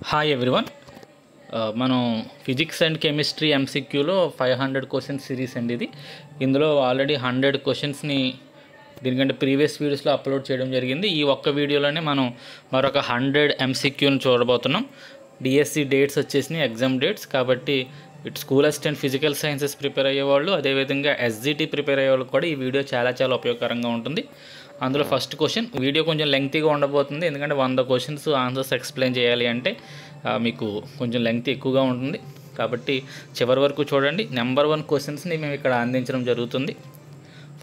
Hi everyone. మనం physics and chemistry ఎంసీక్యూలో 500 questions series అండి ఇది. ఇందులో ఆల్రెడీ 100 క్వశ్చన్స్ని దీనికంటే ప్రీవియస్ వీడియోస్లో అప్లోడ్ చేయడం జరిగింది. ఈ ఒక్క వీడియోలోనే మనం మరొక 100 ఎంసీక్యూని చూడబోతున్నాం. డిఎస్సి డేట్స్ వచ్చేసినాయి, ఎగ్జామ్ డేట్స్. కాబట్టి ఇటు school assistant physical sciences prepare అయ్యేవాళ్ళు, అదేవిధంగా ఎస్జిటి ప్రిపేర్ అయ్యే వాళ్ళకి కూడా ఈ వీడియో చాలా ఉపయోగకరంగా ఉంటుంది. అందులో ఫస్ట్ క్వశ్చన్, వీడియో కొంచెం లెంగ్తీగా ఉండబోతుంది, ఎందుకంటే 100 క్వశ్చన్స్ ఆన్సర్స్ ఎక్స్ప్లెయిన్ చేయాలి అంటే మీకు కొంచెం లెంగ్త్ ఎక్కువగా ఉంటుంది. కాబట్టి చివరి వరకు చూడండి. నెంబర్ 1 క్వశ్చన్స్ని మేము ఇక్కడ అందించడం జరుగుతుంది.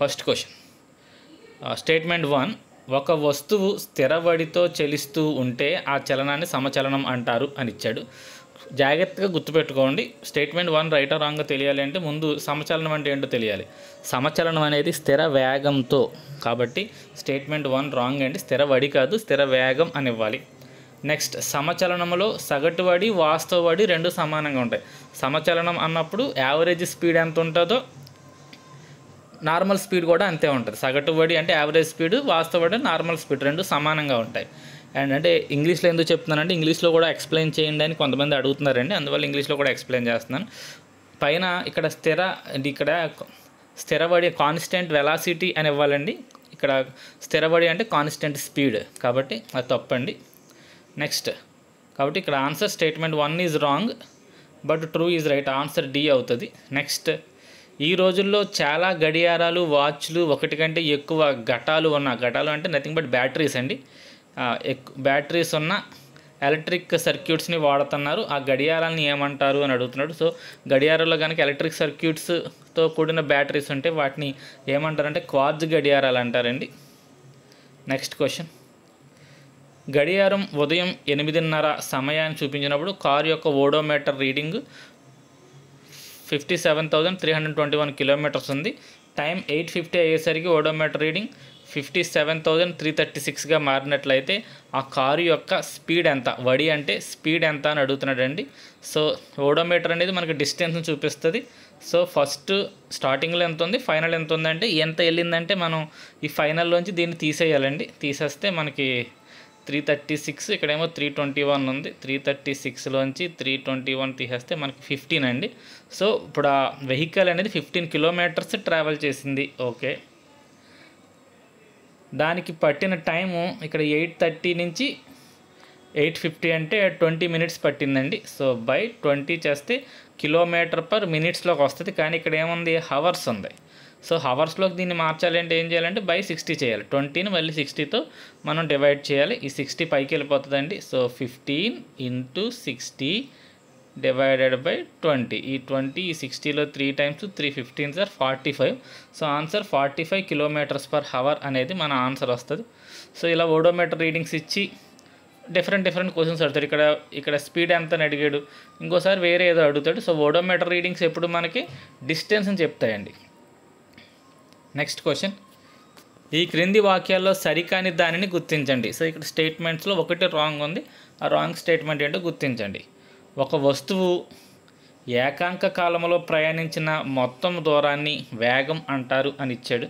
ఫస్ట్ క్వశ్చన్, స్టేట్మెంట్ 1, ఒక వస్తువు స్థిరవడితో చలిస్తూ ఉంటే ఆ చలనాన్ని సమచలనం అంటారు అని ఇచ్చాడు. జాగ్రత్తగా గుర్తుపెట్టుకోండి. స్టేట్మెంట్ 1 రైట్ ఆర్ రాంగ్గా తెలియాలి అంటే ముందు సమచలనం అంటే ఏంటో తెలియాలి. సమచలనం అనేది స్థిర వేగంతో, కాబట్టి స్టేట్మెంట్ 1 రాంగ్ అండి. స్థిర వడి కాదు, స్థిర వేగం అని ఇవ్వాలి. నెక్స్ట్, సమచలనంలో సగటు వడి వాస్తవ వడి రెండు సమానంగా ఉంటాయి. సమచలనం అన్నప్పుడు యావరేజ్ స్పీడ్ ఎంత ఉంటుందో నార్మల్ స్పీడ్ కూడా అంతే ఉంటుంది. సగటు వడి అంటే యావరేజ్ స్పీడ్, వాస్తవ వడి నార్మల్ స్పీడ్ రెండు సమానంగా ఉంటాయి. అండ్ అంటే ఇంగ్లీష్లో ఎందుకు చెప్తున్నానంటే ఇంగ్లీష్లో కూడా ఎక్స్ప్లెయిన్ చేయండి అని కొంతమంది అడుగుతున్నారండి, అందువల్ల ఇంగ్లీష్లో కూడా ఎక్స్ప్లెయిన్ చేస్తున్నాను. పైన ఇక్కడ స్థిరవడి కాన్స్టెంట్ వెలాసిటీ అని ఇవ్వాలండి. ఇక్కడ స్థిరవడి అంటే కాన్స్టెంట్ స్పీడ్, కాబట్టి అది తప్పండి. నెక్స్ట్, కాబట్టి ఇక్కడ answer statement 1 is wrong but true is right. Answer D అవుతుంది. నెక్స్ట్, ఈ రోజుల్లో చాలా గడియారాలు, వాచ్లు, ఒకటి కంటే ఎక్కువ ఘటాలు అంటే నథింగ్ బట్ బ్యాటరీస్ అండి. బ్యాటరీస్ ఉన్న ఎలక్ట్రిక్ సర్క్యూట్స్ని వాడుతున్నారు. ఆ గడియారాలని ఏమంటారు అని అడుగుతున్నాడు. సో గడియారాల్లో కనుక ఎలక్ట్రిక్ సర్క్యూట్స్తో కూడిన బ్యాటరీస్ ఉంటే వాటిని ఏమంటారంటే క్వార్ట్జ్ గడియారాలు అంటారండి. నెక్స్ట్ క్వశ్చన్, గడియారం ఉదయం 8:30 సమయాన్ని చూపించినప్పుడు కారు యొక్క ఓడోమీటర్ రీడింగ్ 57,321 కిలోమీటర్స్ ఉంది. టైం 8:50 అయ్యేసరికి ఓడోమీటర్ రీడింగ్ 57,336గా మారినట్లయితే ఆ కారు యొక్క స్పీడ్ ఎంత? వడి అంటే స్పీడ్ ఎంత అని అడుగుతున్నాడండి. సో ఓడోమీటర్ అనేది మనకి డిస్టెన్స్ని చూపిస్తుంది. సో ఫస్ట్ స్టార్టింగ్లో ఎంత ఉంది, ఫైనల్ ఎంత ఉందంటే ఎంత వెళ్ళిందంటే మనం ఈ ఫైనల్లోంచి దీన్ని తీసేయాలండి. తీసేస్తే మనకి 336, ఇక్కడేమో 321 ఉంది. 336లోంచి 321 తీసేస్తే మనకి 15 అండి. సో ఇప్పుడు ఆ వెహికల్ అనేది 15 కిలోమీటర్స్ ట్రావెల్ చేసింది. ఓకే, దానికి పట్టిన టైము ఇక్కడ 8:30 నుంచి 8:50 అంటే 20 మినిట్స్ పట్టిందండి. సో బై 20 చేస్తే కిలోమీటర్ పర్ మినిట్స్లోకి వస్తుంది. కానీ ఇక్కడ ఏముంది, హవర్స్ ఉంది. సో హవర్స్లోకి దీన్ని మార్చాలి అంటే ఏం చేయాలంటే బై 60 చేయాలి. 20ని మళ్ళీ 60తో మనం డివైడ్ చేయాలి. ఈ 60 పైకి వెళ్ళిపోతుందండి. So 15 × 60 divided by 20. ఈ 20 ఈ 60లో 3 టైమ్స్ 3 15 సార్ 45. So answer 45 kilometres per hour అనేది మన ఆన్సర్ వస్తుంది. సో ఇలా ఓడోమీటర్ రీడింగ్స్ ఇచ్చి డిఫరెంట్ క్వశ్చన్స్ అడుగుతాడు. ఇక్కడ స్పీడ్ ఎంత అని అడిగాడు, ఇంకోసారి వేరే ఏదో అడుగుతాడు. సో ఓడోమీటర్ రీడింగ్స్ ఎప్పుడు మనకి డిస్టెన్స్ని చెప్తాయండి. నెక్స్ట్ క్వశ్చన్, ఈ క్రింది వాక్యాల్లో సరికాని దానిని గుర్తించండి. సో ఇక్కడ స్టేట్మెంట్స్లో ఒకటి రాంగ్ ఉంది. ఆ రాంగ్ స్టేట్మెంట్ ఏంటో గుర్తించండి. ఒక వస్తువు ఏకాంక కాలంలో ప్రయాణించిన మొత్తం దూరాన్ని వేగం అంటారు అని ఇచ్చాడు.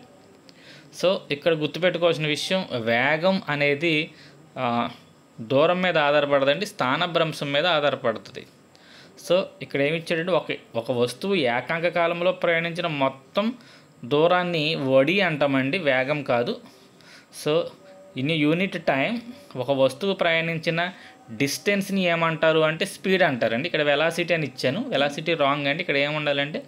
సో ఇక్కడ గుర్తుపెట్టుకోవాల్సిన విషయం, వేగం అనేది దూరం మీద ఆధారపడదండి, స్థానభ్రంశం మీద ఆధారపడుతుంది. సో ఇక్కడ ఏమి ఇచ్చాడంటే ఒక వస్తువు ఏకాంక కాలంలో ప్రయాణించిన మొత్తం దూరాన్ని వడి అంటామండి, వేగం కాదు. సో ఇన్ యూనిట్ టైం ఒక వస్తువు ప్రయాణించిన డిస్టెన్స్ని ఏమంటారు అంటే స్పీడ్ అంటారండి. ఇక్కడ వెలాసిటీ అని ఇచ్చాను, వెలాసిటీ రాంగ్ అండి. ఇక్కడ ఏముండాలంటే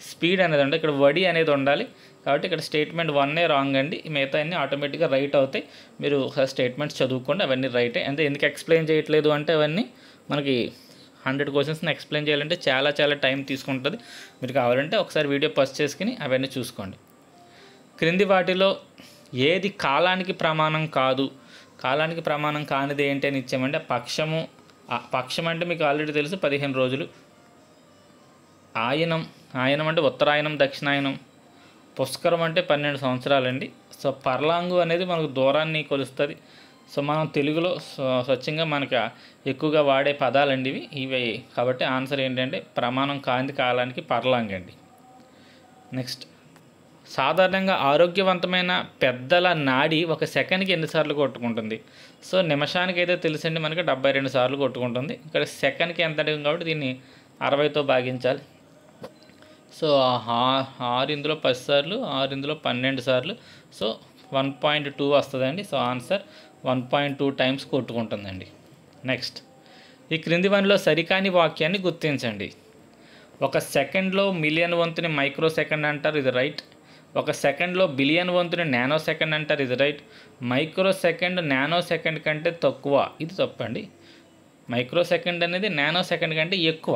స్పీడ్ అనేది ఉండాలి, ఇక్కడ వడి అనేది ఉండాలి. కాబట్టి ఇక్కడ స్టేట్మెంట్ 1 రాంగ్ అండి. మిగతా అన్నీ ఆటోమేటిక్గా రైట్ అవుతాయి. మీరు స్టేట్మెంట్స్ చదువుకోండి, అవన్నీ రైటే. అంటే ఎందుకు ఎక్స్ప్లెయిన్ చేయట్లేదు అంటే అవన్నీ మనకి 100 క్వశ్చన్స్ని ఎక్స్ప్లెయిన్ చేయాలంటే చాలా టైం తీసుకుంటుంది. మీరు కావాలంటే ఒకసారి వీడియో పాజ్ చేసుకుని అవన్నీ చూసుకోండి. క్రింది వాటిలో ఏది కాలానికి ప్రమాణం కాదు? కాలానికి ప్రమాణం కానిది ఏంటి అని ఇచ్చామంటే పక్షం అంటే మీకు ఆల్రెడీ తెలుసు 15 రోజులు. ఆయనం అంటే ఉత్తరాయణం, దక్షిణాయనం. పుష్కరం అంటే 12 సంవత్సరాలండి. సో పర్లాంగు అనేది మనకు దూరాన్ని కొలుస్తుంది. సో మనం తెలుగులో స్వచ్ఛంగా మనకు ఎక్కువగా వాడే పదాలండి ఇవి. కాబట్టి ఆన్సర్ ఏంటంటే ప్రమాణం కాంతి కాలానికి పర్లాంగ్ అండి. నెక్స్ట్, సాధారణంగా ఆరోగ్యవంతమైన పెద్దల నాడి ఒక సెకండ్కి ఎన్నిసార్లు కొట్టుకుంటుంది? సో నిమిషానికి అయితే తెలుసండి మనకి 72 సార్లు కొట్టుకుంటుంది. ఇక్కడ సెకండ్కి ఎంత అడిగింది కాబట్టి దీన్ని 60తో భాగించాలి. సో 6 ఇందులో 10 సార్లు, 6 ఇందులో 12 సార్లు, సో 1.2 వస్తుందండి. సో ఆన్సర్ 1.2 టైమ్స్ కొట్టుకుంటుందండి. నెక్స్ట్, ఈ క్రింది వన్లో సరికాని వాక్యాన్ని గుర్తించండి. ఒక సెకండ్లో మిలియన్ వంతుని మైక్రో సెకండ్ అంటారు, ఇది రైట్. ఒక సెకండ్లో బిలియన్ వంతుని నానో సెకండ్ అంటారు, ఇది right. Micro second nano second కంటే తక్కువ, ఇది తప్పండి. మైక్రో సెకండ్ అనేది నానో సెకండ్ కంటే ఎక్కువ.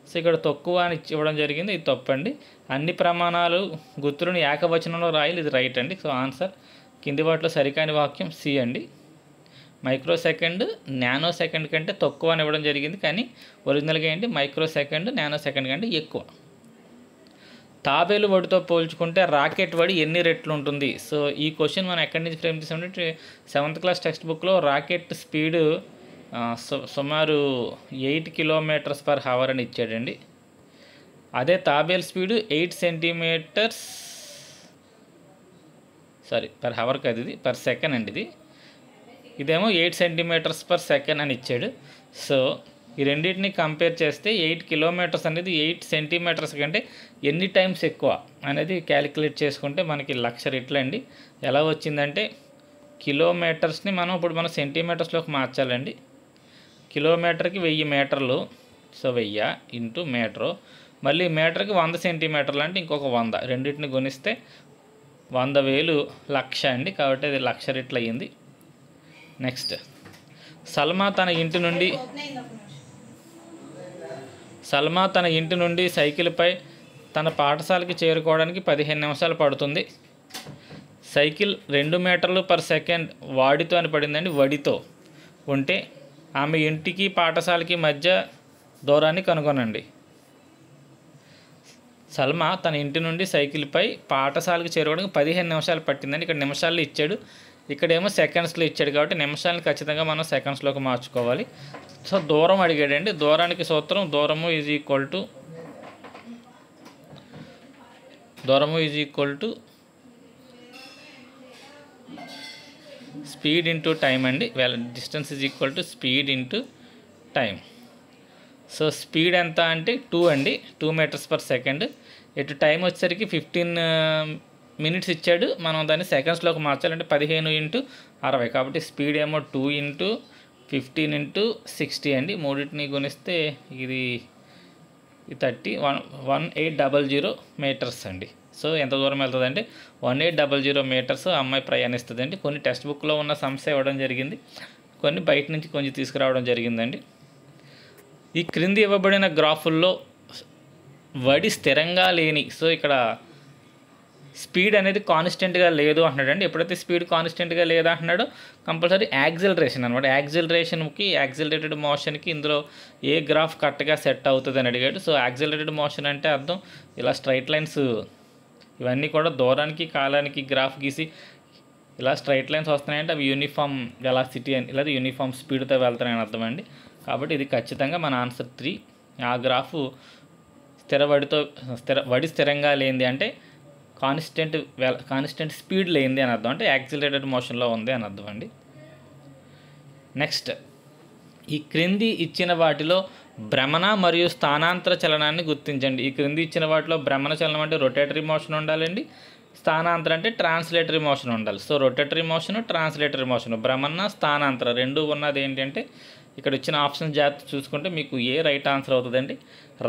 సో ఇక్కడ తక్కువ అని ఇవ్వడం జరిగింది, ఇది తప్పండి. అన్ని ప్రమాణాలు గుర్తులను ఏకవచనంలో రాయాలి, ఇది రైట్ అండి. సో ఆన్సర్ కింది వాటిలో సరికాని వాక్యం సి అండి. మైక్రో సెకండ్ నానో సెకండ్ కంటే తక్కువ అని ఇవ్వడం జరిగింది, కానీ ఒరిజినల్గా ఏంటి మైక్రో సెకండ్ నానో సెకండ్ కంటే ఎక్కువ. తాబేలు వడితో పోల్చుకుంటే రాకెట్ వడి ఎన్ని రెట్లు ఉంటుంది? సో ఈ క్వశ్చన్ మనం ఎక్కడి నుంచి ఫ్రేమ్ చేసామంటే 7th క్లాస్ టెక్స్ట్ బుక్లో రాకెట్ స్పీడ్ సుమారు 8 km/h అని ఇచ్చాడండి. అదే తాబేలు స్పీడ్ 8 సెంటీమీటర్స్ పర్ హవర్ కాదు, ఇది పర్ సెకండ్ అండి. ఇదేమో 8 cm/s అని ఇచ్చాడు. సో ఈ రెండింటిని కంపేర్ చేస్తే 8 kilometers అనేది 8 centimeters కంటే ఎన్ని టైమ్స్ ఎక్కువ అనేది క్యాలిక్యులేట్ చేసుకుంటే మనకి 1,00,000 రెట్లు అండి. ఎలా వచ్చిందంటే కిలోమీటర్స్ని ఇప్పుడు మనం సెంటీమీటర్స్లోకి మార్చాలండి. కిలోమీటర్కి 1000 మీటర్లు, సో 1000 ఇంటూ మీటరు, మళ్ళీ మీటర్కి 100 సెంటీమీటర్లు అంటే ఇంకొక 100, రెండింటిని గుణిస్తే 100,000 1,00,000 అండి. కాబట్టి అది 1,00,000 రెట్లు అయ్యింది. నెక్స్ట్, సల్మా తన ఇంటి నుండి సైకిల్పై తన పాఠశాలకి చేరుకోవడానికి 15 నిమిషాలు పడుతుంది. సైకిల్ 2 మీటర్లు/సెకండ్ వాడితో అని పడిందండి, వడితో ఉంటే ఆమె ఇంటికి పాఠశాలకి మధ్య దూరాన్ని కనుగొనండి. సల్మా తన ఇంటి నుండి సైకిల్పై పాఠశాలకు చేరుకోవడానికి 15 నిమిషాలు పట్టిందండి. ఇక్కడ నిమిషాల్లో ఇచ్చాడు, ఇక్కడేమో సెకండ్స్లో ఇచ్చాడు. కాబట్టి నిమిషాలను ఖచ్చితంగా మనం సెకండ్స్లోకి మార్చుకోవాలి. సో దూరం అడిగాడండి. దూరానికి సూత్రం దూరము is equal to speed into time అండి. Distance is equal to speed into time. So speed ఎంత అంటే 2 అండి, 2 meters/second. ఇటు టైం వచ్చేసరికి 15 minutes ఇచ్చాడు. మనం దాన్ని సెకండ్స్లోకి మార్చాలంటే 15 × 60. కాబట్టి స్పీడ్ ఏమో 2 × 15 × 60 అండి. మూడింటిని గుణిస్తే ఇది 30, 1800 meters అండి. సో ఎంత దూరం వెళ్తుందంటే 1800 meters అమ్మాయి ప్రయాణిస్తుందండి. కొన్ని టెక్స్ట్ బుక్లో ఉన్న సమస్య ఇవ్వడం జరిగింది, కొన్ని బయట నుంచి కొంచెం తీసుకురావడం జరిగిందండి. ఈ క్రింది ఇవ్వబడిన గ్రాఫుల్లో వడి స్థిరంగా లేని, సో ఇక్కడ స్పీడ్ అనేది కాన్స్టెంట్గా లేదు అంటున్నాడు. ఎప్పుడైతే స్పీడ్ కాన్స్టెంట్గా లేదా అంటున్నాడో కంపల్సరీ యాక్సిలరేషన్ అనమాట. యాక్సిలరేటెడ్ మోషన్కి ఇందులో ఏ గ్రాఫ్ కరెక్ట్గా సెట్ అవుతుంది అని అడిగాడు. సో యాక్సిలరేటెడ్ మోషన్ అంటే అర్థం ఇలా స్ట్రైట్ లైన్స్ ఇవన్నీ కూడా దూరానికి కాలానికి గ్రాఫ్ గీసి ఇలా స్ట్రైట్ లైన్స్ వస్తున్నాయంటే అవి యూనిఫామ్ వెలాసిటీ అని, లేదా యూనిఫామ్ స్పీడ్తో వెళ్తున్నాయని అర్థం అండి. కాబట్టి ఇది ఖచ్చితంగా మన ఆన్సర్ 3. ఆ గ్రాఫ్ వడి స్థిరంగా లేనిది అంటే కాన్స్టెంట్ స్పీడ్ లేనిది అని అర్థం, అంటే యాక్సిలరేటెడ్ మోషన్లో ఉంది అని అర్థం అండి. నెక్స్ట్, ఈ క్రింది ఇచ్చిన వాటిలో భ్రమణ మరియు స్థానాంతర చలనాన్ని గుర్తించండి. ఈ క్రింది ఇచ్చిన వాటిలో భ్రమణ చలనం అంటే రొటేటరీ మోషన్ ఉండాలండి, స్థానాంతరం అంటే ట్రాన్స్లేటరీ మోషన్ ఉండాలి. So rotatory motion, translatory motion, భ్రమణ స్థానాంతర రెండు ఉన్నది ఏంటంటే ఇక్కడ ఇచ్చిన ఆప్షన్ జాగ్రత్త చూసుకుంటే మీకు ఏ రైట్ ఆన్సర్ అవుతుందండి.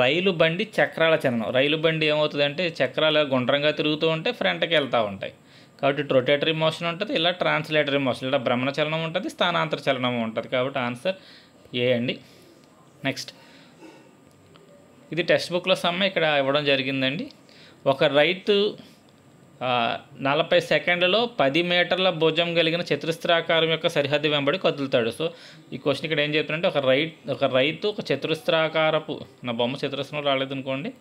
రైలు బండి చక్రాల చలనం. రైలు బండి ఏమవుతుందంటే చక్రాలు గుండ్రంగా తిరుగుతూ ఉంటే ఫ్రంట్కి వెళ్తూ ఉంటాయి. కాబట్టి రొటేటరీ మోషన్ ఉంటుంది, ఇలా ట్రాన్స్లేటరీ మోషన్, ఇలా భ్రమణ చలనం ఉంటుంది, స్థానాంతర చలనం ఉంటుంది. కాబట్టి ఆన్సర్ ఏ అండి. నెక్స్ట్, ఇది టెక్స్ట్ బుక్లో సమ్మె ఇక్కడ ఇవ్వడం జరిగిందండి. ఒక రైతు 40 సెకండ్లలో 10 మీటర్ల భుజం కలిగిన చతురస్రాకారం యొక్క సరిహద్దు వెంబడి కదులుతాడు. సో ఈ క్వశ్చన్ ఇక్కడ ఏం చెప్తుందంటే ఒక రైతు ఒక చతురస్రాకారపు, నా బొమ్మ చతురస్రం రాలేదు అనుకోండి,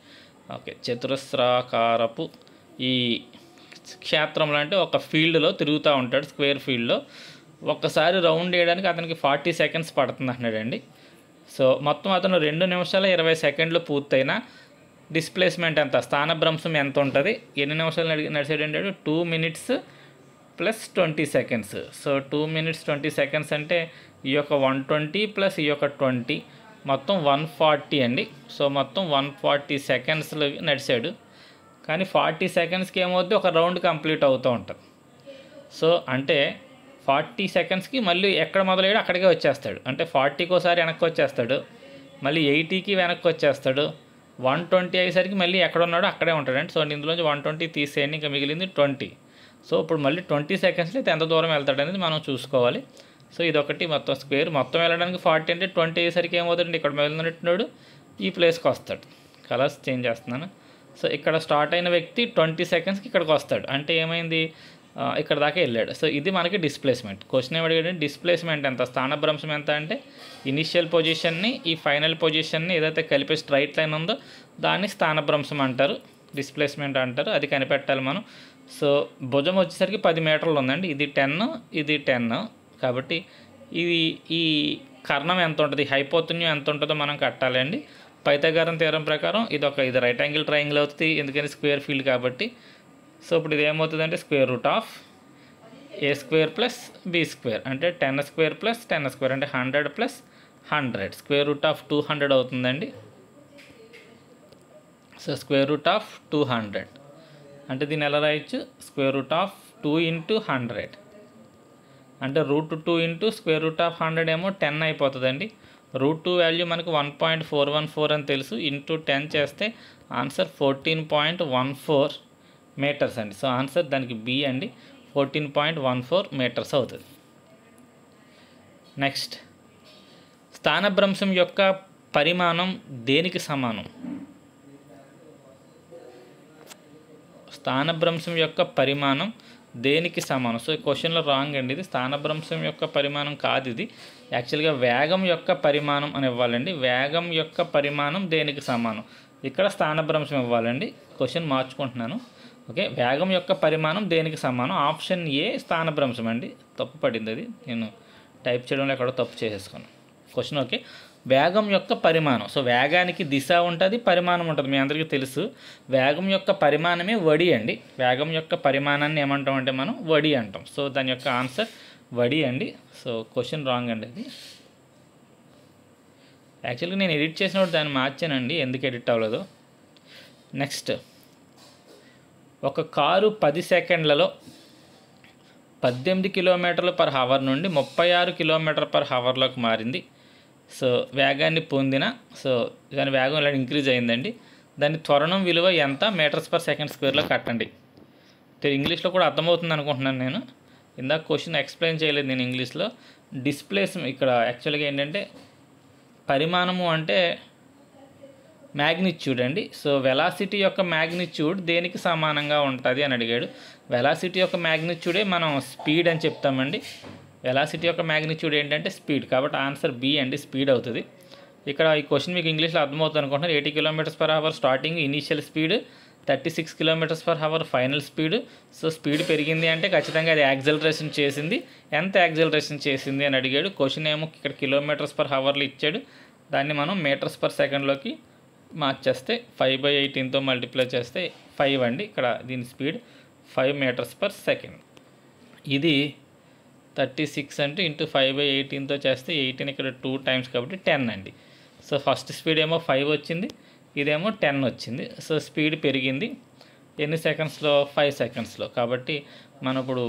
ఓకే, చతురస్రాకారపు ఈ క్షేత్రంలో అంటే ఒక ఫీల్డ్లో తిరుగుతూ ఉంటాడు, స్క్వేర్ ఫీల్డ్లో. ఒక్కసారి రౌండ్ వేయడానికి అతనికి 40 seconds పడుతుంది అంటున్నాడండి. సో మొత్తం అతను 2 నిమిషాల 20 సెకండ్లు పూర్తయిన డిస్ప్లేస్మెంట్ ఎంత, స్థానభ్రంశం ఎంత ఉంటుంది, ఎన్ని నిమిషాలు నడిచాడు అంటే 2 minutes plus 20 seconds. So 2 minutes 20 seconds అంటే ఈ యొక్క 120 ప్లస్ ఈ యొక్క 20 మొత్తం 140 అండి. సో మొత్తం 140 సెకండ్స్లో నడిచాడు. కానీ 40 సెకండ్స్కి ఏమవుద్ది, ఒక రౌండ్ కంప్లీట్ అవుతూ ఉంటుంది. సో అంటే 40 సెకండ్స్కి మళ్ళీ ఎక్కడ మొదలయ్యాడో అక్కడికే వచ్చేస్తాడు. అంటే 40కి ఒకసారి వెనక్కి వచ్చేస్తాడు, మళ్ళీ 80కి వెనక్కి వచ్చేస్తాడు, 120 అయ్యేసరికి మళ్ళీ ఎక్కడ ఉన్నాడో అక్కడే ఉంటాడండి. సో ఇందులోంచి 120 తీసేయండి, ఇంకా మిగిలింది 20. సో ఇప్పుడు మళ్ళీ 20 సెకండ్స్లో అయితే ఎంత దూరం వెళ్తాడు అనేది మనం చూసుకోవాలి. సో ఇదొకటి మొత్తం స్క్వేర్. మొత్తం వెళ్ళడానికి 40 అంటే 20 అయ్యేసరికి ఏమవుతుందండి, ఇక్కడ వెళ్తున్నట్టున్నాడు ఈ ప్లేస్కి వస్తాడు. కలర్స్ చేంజ్ చేస్తున్నాను. సో ఇక్కడ స్టార్ట్ అయిన వ్యక్తి 20 సెకండ్స్కి ఇక్కడికి వస్తాడు. అంటే ఏమైంది, ఇక్కడ దాకా వెళ్ళాడు. సో ఇది మనకి డిస్ప్లేస్మెంట్. క్వశ్చన్ ఏమడిగాడు, డిస్ప్లేస్మెంట్ ఎంత, స్థానభ్రంశం ఎంత అంటే ఇనిషియల్ పొజిషన్ని ఈ ఫైనల్ పొజిషన్ని ఏదైతే కలిపే స్ట్రైట్ లైన్ ఉందో దాన్ని స్థానభ్రంశం అంటారు, డిస్ప్లేస్మెంట్ అంటారు. అది కనిపెట్టాలి మనం. సో భుజం వచ్చేసరికి 10 మీటర్లు ఉందండి, ఇది 10, ఇది 10. కాబట్టి ఇది ఈ కర్ణం ఎంత ఉంటుంది, హైపోతెన్యూస్ ఎంత ఉంటుందో మనం కట్టాలండి. పైథాగరన్ థియరం ప్రకారం ఇది రైట్ యాంగిల్ ట్రయాంగిల్ అవుతుంది, ఎందుకని స్క్వేర్ ఫీల్డ్ కాబట్టి. సో ఇప్పుడు ఇది ఏమవుతుందంటే square root of a square plus b square అంటే 10 స్క్వేర్ ప్లస్ 10 స్క్వేర్ అంటే 100 ప్లస్ 100 స్క్వేర్ రూట్ ఆఫ్ 200 అవుతుందండి. సో స్క్వేర్ రూట్ ఆఫ్ 200 అంటే దీన్ని ఎలా రాయొచ్చు, స్క్వేర్ రూట్ ఆఫ్ 2 ఇంటూ 100 అంటే root 2 into square root of 100 ఏమో 10 అయిపోతుందండి. రూట్ 2 వాల్యూ మనకు 1.414 అని తెలుసు, ఇంటూ 10 చేస్తే ఆన్సర్ 14.14 మీటర్స్ అండి. సో ఆన్సర్ దానికి బి అండి, 14.14 మీటర్స్ అవుతుంది. నెక్స్ట్, స్థానభ్రంశం యొక్క పరిమాణం దేనికి సమానం? స్థానభ్రంశం యొక్క పరిమాణం దేనికి సమానం? సో ఈ క్వశ్చన్లో రాంగ్ అండి, ఇది స్థానభ్రంశం యొక్క పరిమాణం కాదు, ఇది యాక్చువల్గా వేగం యొక్క పరిమాణం అని ఇవ్వాలండి. వేగం యొక్క పరిమాణం దేనికి సమానం, ఇక్కడ స్థానభ్రంశం ఇవ్వాలండి. క్వశ్చన్ మార్చుకుంటున్నాను. ఓకే, వేగం యొక్క పరిమాణం దేనికి సమానం? ఆప్షన్ ఏ స్థానభ్రంశం అండి. తప్పు పడింది, అది నేను టైప్ చేయడంలో ఎక్కడో తప్పు చేసేసుకున్నాను. క్వశ్చన్ ఓకే, వేగం యొక్క పరిమాణం. సో వేగానికి దిశ ఉంటుంది, పరిమాణం ఉంటుంది, మీ అందరికీ తెలుసు. వేగం యొక్క పరిమాణమే వడి అండి. వేగం యొక్క పరిమాణాన్ని ఏమంటాం అంటే మనం వడి అంటాం. సో దాని యొక్క ఆన్సర్ వడి అండి. సో క్వశ్చన్ రాంగ్ అండి అది. యాక్చువల్గా నేను ఎడిట్ చేసినప్పుడు దాన్ని మార్చానండి, ఎందుకు ఎడిట్ అవ్వలేదు. నెక్స్ట్, ఒక కారు 10 సెకండ్లలో 18 km/h నుండి 36 km/hలోకి మారింది. సో వేగాన్ని పొందిన, సో దాని వేగం ఇలా ఇంక్రీజ్ అయిందండి. దాని త్వరణం విలువ ఎంత మీటర్స్/సెకండ్/స్క్వేర్లో కట్టండి. ఇంగ్లీష్లో కూడా అర్థమవుతుంది అనుకుంటున్నాను నేను. ఇందాక క్వశ్చన్ ఎక్స్ప్లెయిన్ చేయలేదు నేను ఇంగ్లీష్లో. డిస్ప్లేస్మెంట్ ఇక్కడ యాక్చువల్గా ఏంటంటే పరిమాణము అంటే మ్యాగ్నిట్యూడ్ అండి. సో వెలాసిటీ యొక్క మ్యాగ్నిట్యూడ్ దేనికి సమానంగా ఉంటుంది అని అడిగాడు. వెలాసిటీ యొక్క మ్యాగ్నిట్యూడే మనం స్పీడ్ అని చెప్తామండి. వెలాసిటీ యొక్క మ్యాగ్నిట్యూడ్ ఏంటంటే స్పీడ్, కాబట్టి ఆన్సర్ బి అండి, స్పీడ్ అవుతుంది. ఇక్కడ ఈ క్వశ్చన్ మీకు ఇంగ్లీష్లో అర్థమవుతుంది అనుకుంటున్నారు. 80 km/h starting initial speed, 36 km/h final speed. So speed పెరిగింది అంటే ఖచ్చితంగా అది యాక్సలరేషన్ చేసింది. ఎంత యాక్సలరేషన్ చేసింది అని అడిగాడు. క్వశ్చన్ ఏమో ఇక్కడ km/hలో ఇచ్చాడు, దాన్ని మనం మీటర్స్/సెకండ్లోకి మార్చేస్తే 5/18తో మల్టిప్లై చేస్తే 5 అండి. ఇక్కడ దీని స్పీడ్ 5 మీటర్స్/సెకండ్. ఇది 36 అంటే ఇంటూ 5/18తో చేస్తే 18 ఇక్కడ 2 టైమ్స్ కాబట్టి 10 అండి. సో ఫస్ట్ స్పీడ్ ఏమో 5 వచ్చింది, ఇదేమో 10 వచ్చింది. సో స్పీడ్ పెరిగింది ఎన్ని సెకండ్స్లో, 5 సెకండ్స్లో. కాబట్టి మనం ఇప్పుడు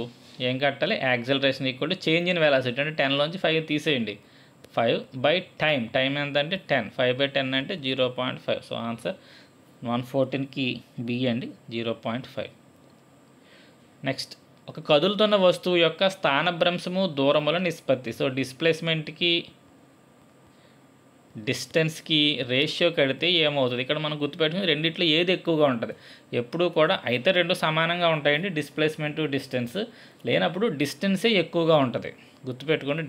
ఏం కట్టాలి, acceleration equal to change in velocity అంటే 10లోంచి 5 తీసేయండి. 5/టైం, టైం ఎంత అంటే 10, 5/10 అంటే 0.5. సో ఆన్సర్ 114కి బి అండి, 0.5. నెక్స్ట్, ఒక కదులుతున్న వస్తువు యొక్క స్థానభ్రంశము దూరముల నిష్పత్తి. సో డిస్ప్లేస్మెంట్కి డిస్టెన్స్కి రేషియో కడితే ఏమవుతుంది, ఇక్కడ మనం గుర్తుపెట్టుకుని రెండిట్లో ఏది ఎక్కువగా ఉంటుంది. ఎప్పుడూ కూడా అయితే రెండు సమానంగా ఉంటాయండి, డిస్ప్లేస్మెంట్ డిస్టెన్స్. లేనప్పుడు డిస్టెన్సే ఎక్కువగా ఉంటుంది. గుర్తుపెట్టుకోండి,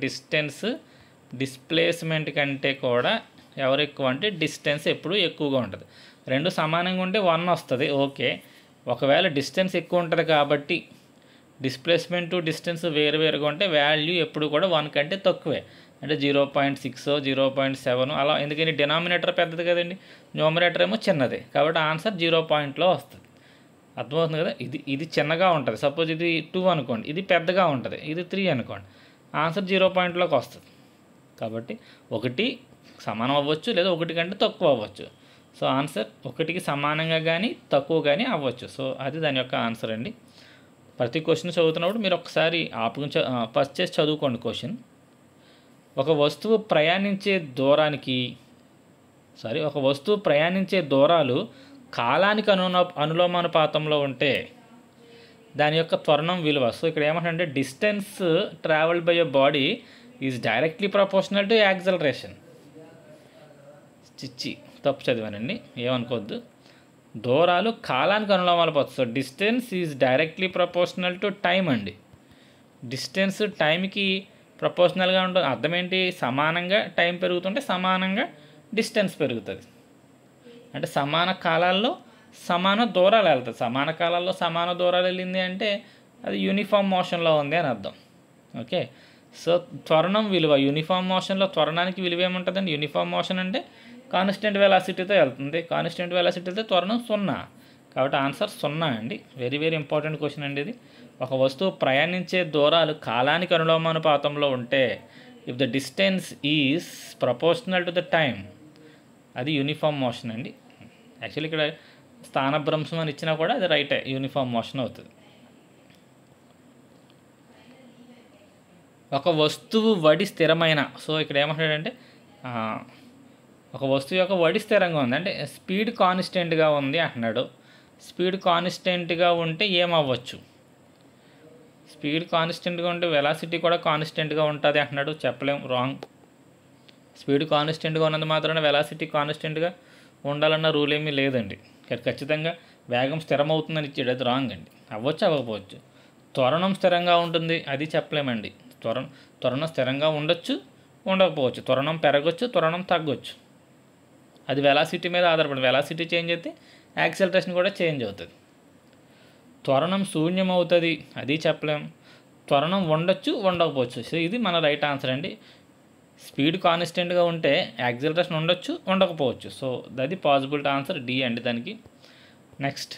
డిస్ప్లేస్మెంట్ కంటే కూడా ఎవరు ఎక్కువ అంటే డిస్టెన్స్ ఎప్పుడు ఎక్కువగా ఉంటుంది. రెండు సమానంగా ఉంటే 1 వస్తుంది, ఓకే. ఒకవేళ డిస్టెన్స్ ఎక్కువ ఉంటుంది కాబట్టి డిస్ప్లేస్మెంట్ డిస్టెన్స్ వేరువేరుగా ఉంటే వాల్యూ ఎప్పుడు కూడా 1 కంటే తక్కువే. అంటే 0.6 0.7 అలా, ఎందుకని డినామినేటర్ పెద్దది కదండి, న్యూమరేటర్ ఏమో చిన్నది, కాబట్టి ఆన్సర్ 0 పాయింట్లో వస్తుంది. అర్థమవుతుంది కదా. ఇది చిన్నగా ఉంటుంది, సపోజ్ ఇది 2 అనుకోండి, ఇది పెద్దగా ఉంటుంది, ఇది 3 అనుకోండి, ఆన్సర్ 0 పాయింట్లోకి వస్తుంది. కాబట్టి 1 సమానం అవ్వచ్చు లేదా 1 కంటే తక్కువ అవ్వచ్చు. సో ఆన్సర్ 1కి సమానంగా కానీ తక్కువ కానీ అవ్వచ్చు. సో అది దాని యొక్క ఆన్సర్ అండి. ప్రతి క్వశ్చన్ చదువుతున్నప్పుడు మీరు ఒకసారి ఆపుకుని ఫస్ట్ చేసి చదువుకోండి క్వశ్చన్. ఒక వస్తువు ప్రయాణించే దూరాలు కాలానికి అనులోమానుపాతంలో ఉంటే దాని యొక్క త్వరణం విలువ. సో ఇక్కడ ఏమంటే distance travelled by a body is directly proportional to acceleration. తప్పు చదివానండి, ఏమనుకోవద్దు. దూరాలు కాలానికి అనులోమానుపాతం. So distance is directly proportional to time అండి. డిస్టెన్స్ టైంకి ప్రపోర్షనల్గా ఉంటుంది. అర్థం ఏంటి? సమానంగా టైం పెరుగుతుంటే సమానంగా డిస్టెన్స్ పెరుగుతుంది. అంటే సమాన కాలాల్లో సమాన దూరాలు వెళ్తుంది. సమాన కాలాల్లో సమాన దూరాలు వెళ్ళింది అంటే అది యూనిఫామ్ మోషన్లో ఉంది అని అర్థం. ఓకే. సో త్వరణం విలువ, యూనిఫామ్ మోషన్లో త్వరణానికి విలువ ఏముంటుందండి? యూనిఫామ్ మోషన్ అంటే కాన్స్టెంట్ వెలాసిటీతో వెళ్తుంది. కాన్స్టెంట్ వెలాసిటీతో త్వరణం 0. కాబట్టి ఆన్సర్ 0 అండి. వెరీ వెరీ ఇంపార్టెంట్ క్వశ్చన్ అండి ఇది. ఒక వస్తువు ప్రయాణించే దూరాలు కాలానికి అనులోమానుపాతంలో ఉంటే if the distance is proportional to the time, అది యూనిఫామ్ మోషన్ అండి. యాక్చువల్లీ ఇక్కడ స్థానభ్రంశం అని ఇచ్చినా కూడా అది రైటే, యూనిఫామ్ మోషన్ అవుతుంది. ఒక వస్తువు వడి స్థిరమైన, సో ఇక్కడ ఏమంటాడంటే ఒక వస్తువు యొక్క వడి స్థిరంగా ఉంది అంటే స్పీడ్ కాన్స్టెంట్గా ఉంది అంటున్నాడు. స్పీడ్ కాన్స్టెంట్గా ఉంటే ఏమవ్వచ్చు? స్పీడ్ కాన్స్టెంట్గా ఉంటే వెలాసిటీ కూడా కాన్స్టెంట్గా ఉంటుంది అంటున్నాడు. చెప్పలేం, రాంగ్. స్పీడ్ కాన్స్టెంట్గా ఉన్నది మాత్రమే వెలాసిటీ కాన్స్టెంట్గా ఉండాలన్న రూల్ ఏమీ లేదండి. ఖచ్చితంగా వేగం స్థిరమవుతుందని ఇచ్చాడు, అది రాంగ్ అండి. అవ్వచ్చు, అవ్వకపోవచ్చు. త్వరణం స్థిరంగా ఉంటుంది, అది చెప్పలేమండి. త్వరణం స్థిరంగా ఉండొచ్చు, ఉండకపోవచ్చు. త్వరణం పెరగచ్చు, త్వరణం తగ్గొచ్చు. అది వెలాసిటీ మీద ఆధారపడి, వెలాసిటీ చేంజ్ అయితే యాక్సెలరేషన్ కూడా చేంజ్ అవుతుంది. త్వరణం శూన్యం అవుతుంది, అది చెప్పలేం. త్వరణం ఉండొచ్చు, ఉండకపోవచ్చు. సో ఇది మన రైట్ ఆన్సర్ అండి. స్పీడ్ కాన్స్టెంట్గా ఉంటే యాక్సెలరేషన్ ఉండొచ్చు, ఉండకపోవచ్చు. సో అది పాసిబిలిటీ ఆన్సర్ డి అండి దానికి. నెక్స్ట్,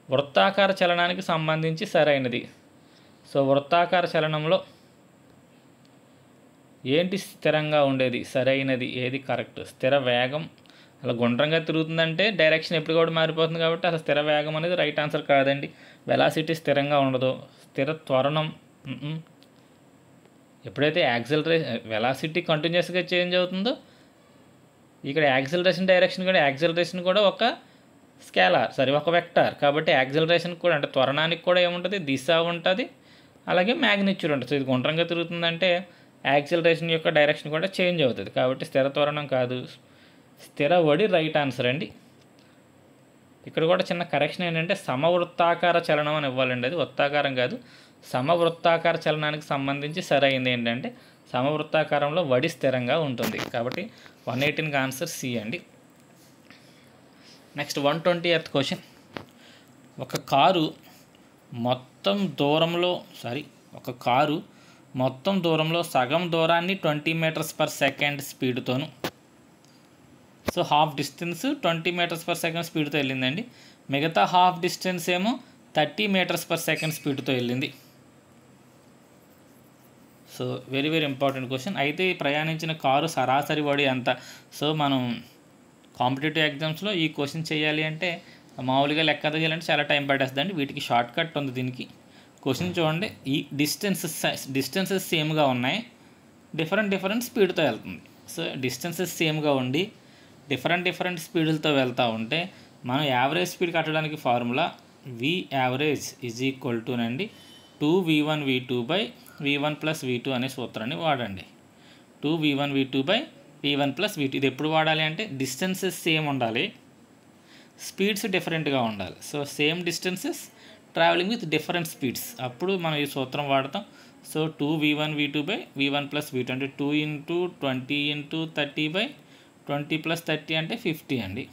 వృత్తాకార చలనానికి సంబంధించి సరైనది. సో వృత్తాకార చలనంలో ఏంటి స్థిరంగా ఉండేది? సరైనది ఏది? కరెక్ట్. స్థిర వేగం. అలా గుండ్రంగా తిరుగుతుందంటే డైరెక్షన్ ఎప్పుడు కూడా మారిపోతుంది కాబట్టి అసలు స్థిర వేగం అనేది రైట్ ఆన్సర్ కాదండి. వెలాసిటీ స్థిరంగా ఉండదు. స్థిర త్వరణం, ఎప్పుడైతే వెలాసిటీ కంటిన్యూస్గా చేంజ్ అవుతుందో ఇక్కడ యాక్సెలరేషన్ కూడా ఒక స్కేలార్, ఒక వెక్టార్. కాబట్టి యాక్సెలరేషన్ కూడా అంటే త్వరణానికి కూడా ఏముంటుంది? దిశ ఉంటుంది, అలాగే మ్యాగ్నిట్యూడ్ ఉంటుంది. ఇది గుండ్రంగా తిరుగుతుందంటే యాక్సెలరేషన్ యొక్క డైరెక్షన్ కూడా చేంజ్ అవుతుంది. కాబట్టి స్థిర త్వరణం కాదు, స్థిర వడి రైట్ ఆన్సర్ అండి. ఇక్కడ కూడా చిన్న కరెక్షన్ ఏంటంటే సమవృత్తాకార చలనం అని ఇవ్వాలండి, అది వృత్తాకారం కాదు. సమవృత్తాకార చలనానికి సంబంధించి సరైనది ఏంటంటే సమవృత్తాకారంలో వడి స్థిరంగా ఉంటుంది. కాబట్టి 118కి ఆన్సర్ సి అండి. Next 120th question. ఒక కారు మొత్తం దూరంలో సగం దూరాన్ని 20 m/s స్పీడ్తోను, so half distance 20 m/s స్పీడ్తో వెళ్ళిందండి. మిగతా హాఫ్ డిస్టెన్స్ ఏమో 30 m/s స్పీడ్తో వెళ్ళింది. So very very important question. అయితే ప్రయాణించిన కారు సరాసరి వడి ఎంత? సో మనం కాంపిటేటివ్ ఎగ్జామ్స్లో ఈ క్వశ్చన్ చేయాలి అంటే మామూలుగా లెక్క చేయాలంటే చాలా టైం పట్టేస్తుందండి. వీటికి షార్ట్ కట్ ఉంది దీనికి. క్వశ్చన్ చూడండి, ఈ డిస్టెన్సెస్ సేమ్గా ఉన్నాయి, డిఫరెంట్ స్పీడ్తో వెళ్తుంది. సో డిస్టెన్సెస్ సేమ్గా ఉండి డిఫరెంట్ స్పీడ్లతో వెళ్తూ ఉంటే మనం యావరేజ్ స్పీడ్ కట్టడానికి formula v average is equal to నండి 2v1 v2 by v1 plus v2 అనే సూత్రాన్ని వాడండి. 2v1 v2 by v1 plus v2. ఇది ఎప్పుడు వాడాలి అంటే డిస్టెన్సెస్ సేమ్ ఉండాలి, స్పీడ్స్ డిఫరెంట్గా ఉండాలి. So same distances travelling with different speeds, అప్పుడు మనం ఈ సూత్రం వాడతాం. So 2v1 v2 by v1 plus v2 అంటే 2 × 20 × 30 బై 20 ప్లస్ 30 అంటే 50 అండి.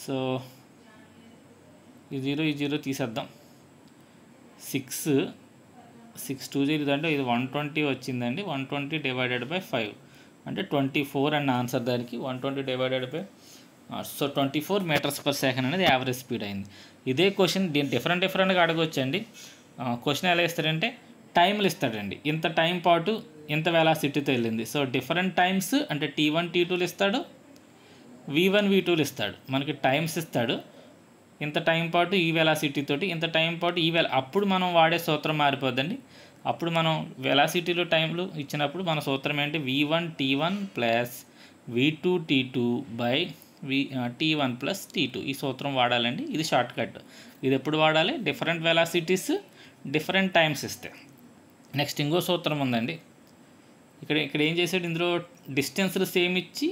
సో ఈ 0 తీసేద్దాం. 6 2 0 అంటే ఇది 120 వచ్చిందండి. 120 డివైడెడ్ బై 5 అంటే 24 అండ్ ఆన్సర్ దానికి. 120 divided by so 24 metres per second అనేది యావరేజ్ స్పీడ్ అయింది. ఇదే క్వశ్చన్ దీన్ని డిఫరెంట్గా అడగవచ్చండి. క్వశ్చన్ ఎలా ఇస్తాడంటే టైంలు ఇస్తాడండి. ఇంత టైం పాటు ఇంత వెలాసిటీతో వెళ్ళింది. సో డిఫరెంట్ టైమ్స్ అంటే T1 T2లు ఇస్తాడు, V1 V2లు ఇస్తాడు. మనకి టైమ్స్ ఇస్తాడు. ఇంత టైం పాటు ఈ వెలాసిటీ తోటి, ఇంత టైం పాటు అప్పుడు మనం వాడే సూత్రం మారిపోద్దండి. అప్పుడు మనం వెలాసిటీలు టైంలు ఇచ్చినప్పుడు మన సూత్రం ఏంటి, V1 T1 plus V2 T2 by T1 plus T2. ఈ సూత్రం వాడాలండి. ఇది షార్ట్ కట్. ఇది ఎప్పుడు వాడాలి, డిఫరెంట్ వెలాసిటీస్ డిఫరెంట్ టైమ్స్ ఇస్తే. నెక్స్ట్ ఇంకో సూత్రం ఉందండి. ఇక్కడ ఏం చేసాడు, ఇందులో డిస్టెన్స్లు సేమ్ ఇచ్చి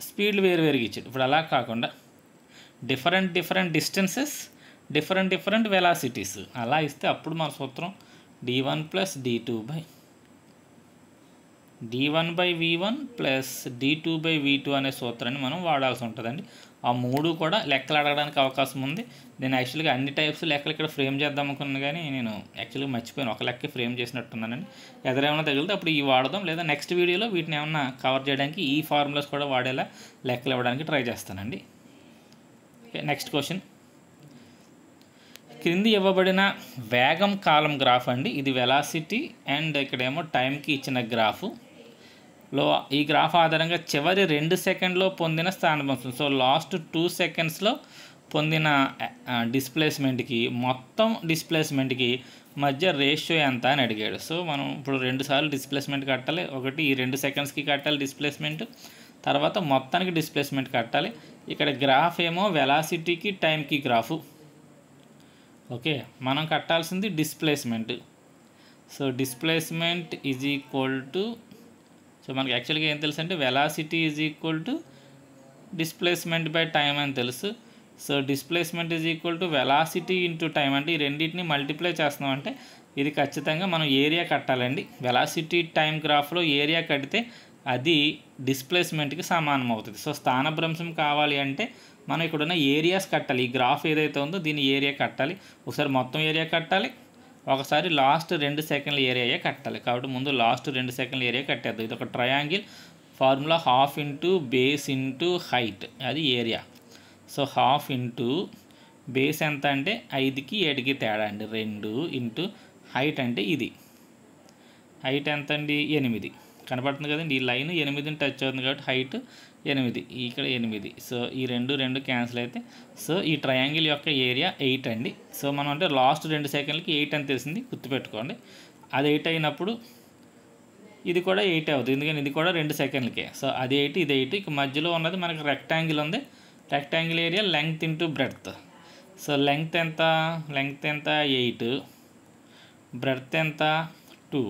స్పీడ్లు వేరువేరుగా ఇచ్చాడు. ఇప్పుడు అలా కాకుండా డిఫరెంట్ డిస్టెన్సెస్ డిఫరెంట్ వెలాసిటీస్ అలా ఇస్తే అప్పుడు మన సూత్రం D1 plus D2 by D1 by V1 plus D2 by V2 అనే సూత్రాన్ని మనం వాడాల్సి ఉంటుందండి. ఆ మూడు కూడా లెక్కలు అడగడానికి అవకాశం ఉంది. నేను యాక్చువల్గా అన్ని టైప్స్ లెక్కలు ఇక్కడ ఫ్రేమ్ చేద్దాం అనుకున్నాను, కానీ నేను యాక్చువల్గా మర్చిపోయాను. ఒక లెక్క ఫ్రేమ్ చేసినట్టున్నానండి. ఎదురేమైనా తగిలితే అప్పుడు ఇవి వాడదాం, లేదా నెక్స్ట్ వీడియోలో వీటిని ఏమన్నా కవర్ చేయడానికి ఈ ఫార్ములాస్ కూడా వాడేలా లెక్కలు ఇవ్వడానికి ట్రై చేస్తానండి. నెక్స్ట్ క్వశ్చన్, క్రింది ఇవ్వబడిన వేగం కాలం గ్రాఫ్ అండి. ఇది వెలాసిటీ అండ్ ఇక్కడేమో టైంకి ఇచ్చిన గ్రాఫ్లో ఈ గ్రాఫ్ ఆధారంగా చివరి 2 సెకండ్లో పొందిన స్థానభ్రంశం. సో లాస్ట్ 2 సెకండ్స్లో పొందిన డిస్ప్లేస్మెంట్కి మొత్తం డిస్ప్లేస్మెంట్కి మధ్య రేషియో ఎంత అని అడిగాడు. సో మనం ఇప్పుడు 2 సార్లు డిస్ప్లేస్మెంట్ కట్టాలి. ఒకటి ఈ 2 సెకండ్స్కి కట్టాలి డిస్ప్లేస్మెంట్, తర్వాత మొత్తానికి డిస్ప్లేస్మెంట్ కట్టాలి. ఇక్కడ గ్రాఫ్ ఏమో వెలాసిటీకి టైంకి గ్రాఫు. ఓకే, మనం కట్టాల్సింది displacement. So displacement is equal to, so మనకి యాక్చువల్గా ఏం తెలుసు అంటే velocity is equal to displacement by time అని తెలుసు. So displacement is equal to velocity into time, అంటే ఈ రెండింటిని మల్టిప్లై చేస్తున్నాం అంటే ఇది ఖచ్చితంగా మనం ఏరియా కట్టాలండి. వెలాసిటీ టైం గ్రాఫ్లో ఏరియా కడితే అది డిస్ప్లేస్మెంట్కి సమానం అవుతుంది. సో స్థానభ్రంశం కావాలి అంటే మనం ఇక్కడ ఉన్న ఏరియాస్ కట్టాలి. ఈ గ్రాఫ్ ఏదైతే ఉందో దీని ఏరియా కట్టాలి. ఒకసారి మొత్తం ఏరియా కట్టాలి, ఒకసారి లాస్ట్ 2 సెకండ్ల ఏరియా కట్టాలి. కాబట్టి ముందు లాస్ట్ 2 సెకండ్ల ఏరియా కట్టేద్దాం. ఇది ఒక triangle, formula half into base into height, అది area. So half into base ఎంత అంటే 5కి 7కి తేడా అండి, 2 ఇంటూ హైట్ అంటే ఇది హైట్ ఎంత అండి 8 కనపడుతుంది కదండి. ఈ లైన్ 8ని టచ్ అవుతుంది కాబట్టి హైట్ 8, ఇక్కడ 8. సో ఈ 2 క్యాన్సిల్ అయితే సో ఈ ట్రయాంగిల్ యొక్క ఏరియా 8 అండి. సో మనం అంటే లాస్ట్ 2 సెకండ్లకి 8 అని తెలిసింది, గుర్తుపెట్టుకోండి. అది 8 అయినప్పుడు ఇది కూడా 8 అవుతుంది, ఎందుకంటే ఇది కూడా 2 సెకండ్లకే. సో అది 8 ఇది 8. ఇక మధ్యలో ఉన్నది మనకి రెక్టాంగిల్ ఉంది. Rectangle area length into breadth. So length ఎంత 8, బ్రెడ్త్ ఎంత 2.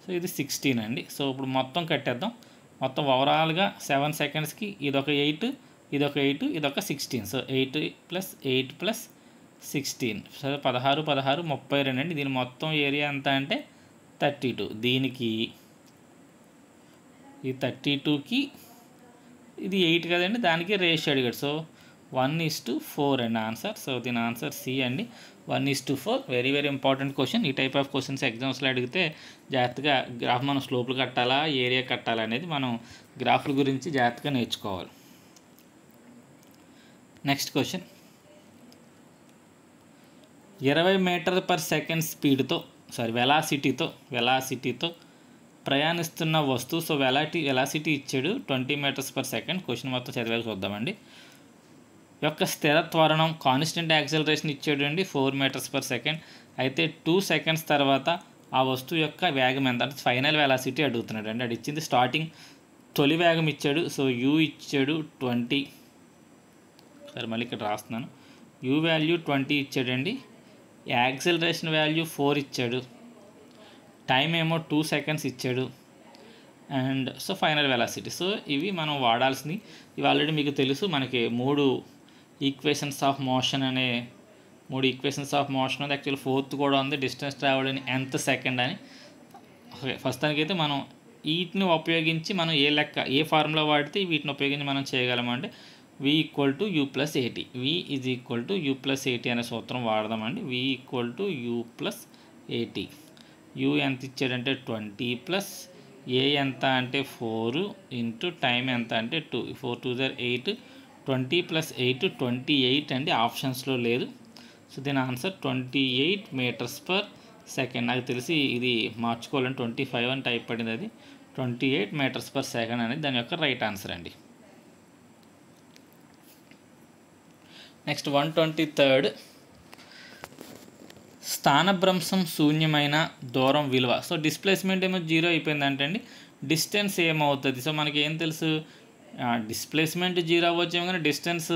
సో ఇది 16 అండి. సో ఇప్పుడు మొత్తం కట్టేద్దాం. మొత్తం ఓవరాల్గా 7 సెకండ్స్కి ఇదొక 8, ఇదొక 8, ఇదొక 16. సో 8 + 16, సో 16 32 అండి. దీని మొత్తం ఏరియా ఎంత అంటే 32. దీనికి ఈ 32కి ఇది 8 కదండి, దానికి రేషియో అడిగాడు. సో 1:4 అండి ఆన్సర్. సో దీని ఆన్సర్ సి అండి, 1:4. Very important question. ఈ టైప్ ఆఫ్ క్వశ్చన్స్ ఎగ్జామ్స్లో అడిగితే జాగ్రత్తగా గ్రాఫ్ మనం స్లోప్లు కట్టాలా ఏరియా కట్టాలా అనేది మనం గ్రాఫ్ల గురించి జాగ్రత్తగా నేర్చుకోవాలి. Next question, 20 meter per second స్పీడ్తో వెలాసిటీతో ప్రయాణిస్తున్న వస్తువు. సో వెలాసిటీ ఇచ్చాడు 20 మీటర్స్ పర్ సెకండ్. క్వశ్చన్ మొత్తం చదివాక చూద్దామండి. యొక్క స్థిర త్వరణం కాన్స్టెంట్ యాక్సలరేషన్ ఇచ్చాడు అండి 4 మీటర్స్ పర్ సెకండ్. అయితే 2 సెకండ్స్ తర్వాత ఆ వస్తువు యొక్క వేగం ఎంత అంటే ఫైనల్ వెలాసిటీ అడుగుతున్నాడు అండి. అది ఇచ్చింది స్టార్టింగ్ తొలి వేగం ఇచ్చాడు. సో యూ ఇచ్చాడు 20. సరే మళ్ళీ ఇక్కడ రాస్తున్నాను. యూ వాల్యూ 20 ఇచ్చాడండి. యాక్సలరేషన్ వాల్యూ 4 ఇచ్చాడు. టైం ఏమో 2 సెకండ్స్ ఇచ్చాడు. And so final velocity. So ఇవి మనం వాడాల్సింది. ఇవి ఆల్రెడీ మీకు తెలుసు. మనకి 3 ఈక్వేషన్స్ ఆఫ్ మోషన్ ఉంది. యాక్చువల్ 4th కూడా ఉంది, డిస్టెన్స్ ట్రావెల్ అని nth సెకండ్ అని. ప్రస్తుతానికైతే మనం వీటిని ఉపయోగించి మనం ఏ ఫార్ములా వాడితే వీటిని ఉపయోగించి మనం చేయగలమంటే v = u + at. v = u + at అనే సూత్రం వాడదామండి. v = u + at. u ఎంత ఇచ్చాడంటే 20 + ఏ ఎంత అంటే 4 ఇంటూ టైం ఎంత అంటే 2, 4 2 జర్ 8, 20 + 8 28 అండి, ఆప్షన్స్లో లేదు. సో దీని ఆన్సర్ 28 మీటర్స్ పర్ సెకండ్. నాకు తెలిసి ఇది మార్చుకోవాలని 25 అని టైప్ పడింది, అది 28 మీటర్స్ పర్ సెకండ్ అనేది దాని యొక్క రైట్ ఆన్సర్ అండి. నెక్స్ట్ 123rd, స్థానభ్రంశం శూన్యమైన దూరం విలువ. సో డిస్ప్లేస్మెంట్ ఏమో 0 అయిపోయిందంటే అండి, డిస్టెన్స్ ఏమవుతుంది? సో మనకి ఏం తెలుసు, డిస్ప్లేస్మెంట్ 0 అవ్వచ్చు ఏమో, కానీ డిస్టెన్స్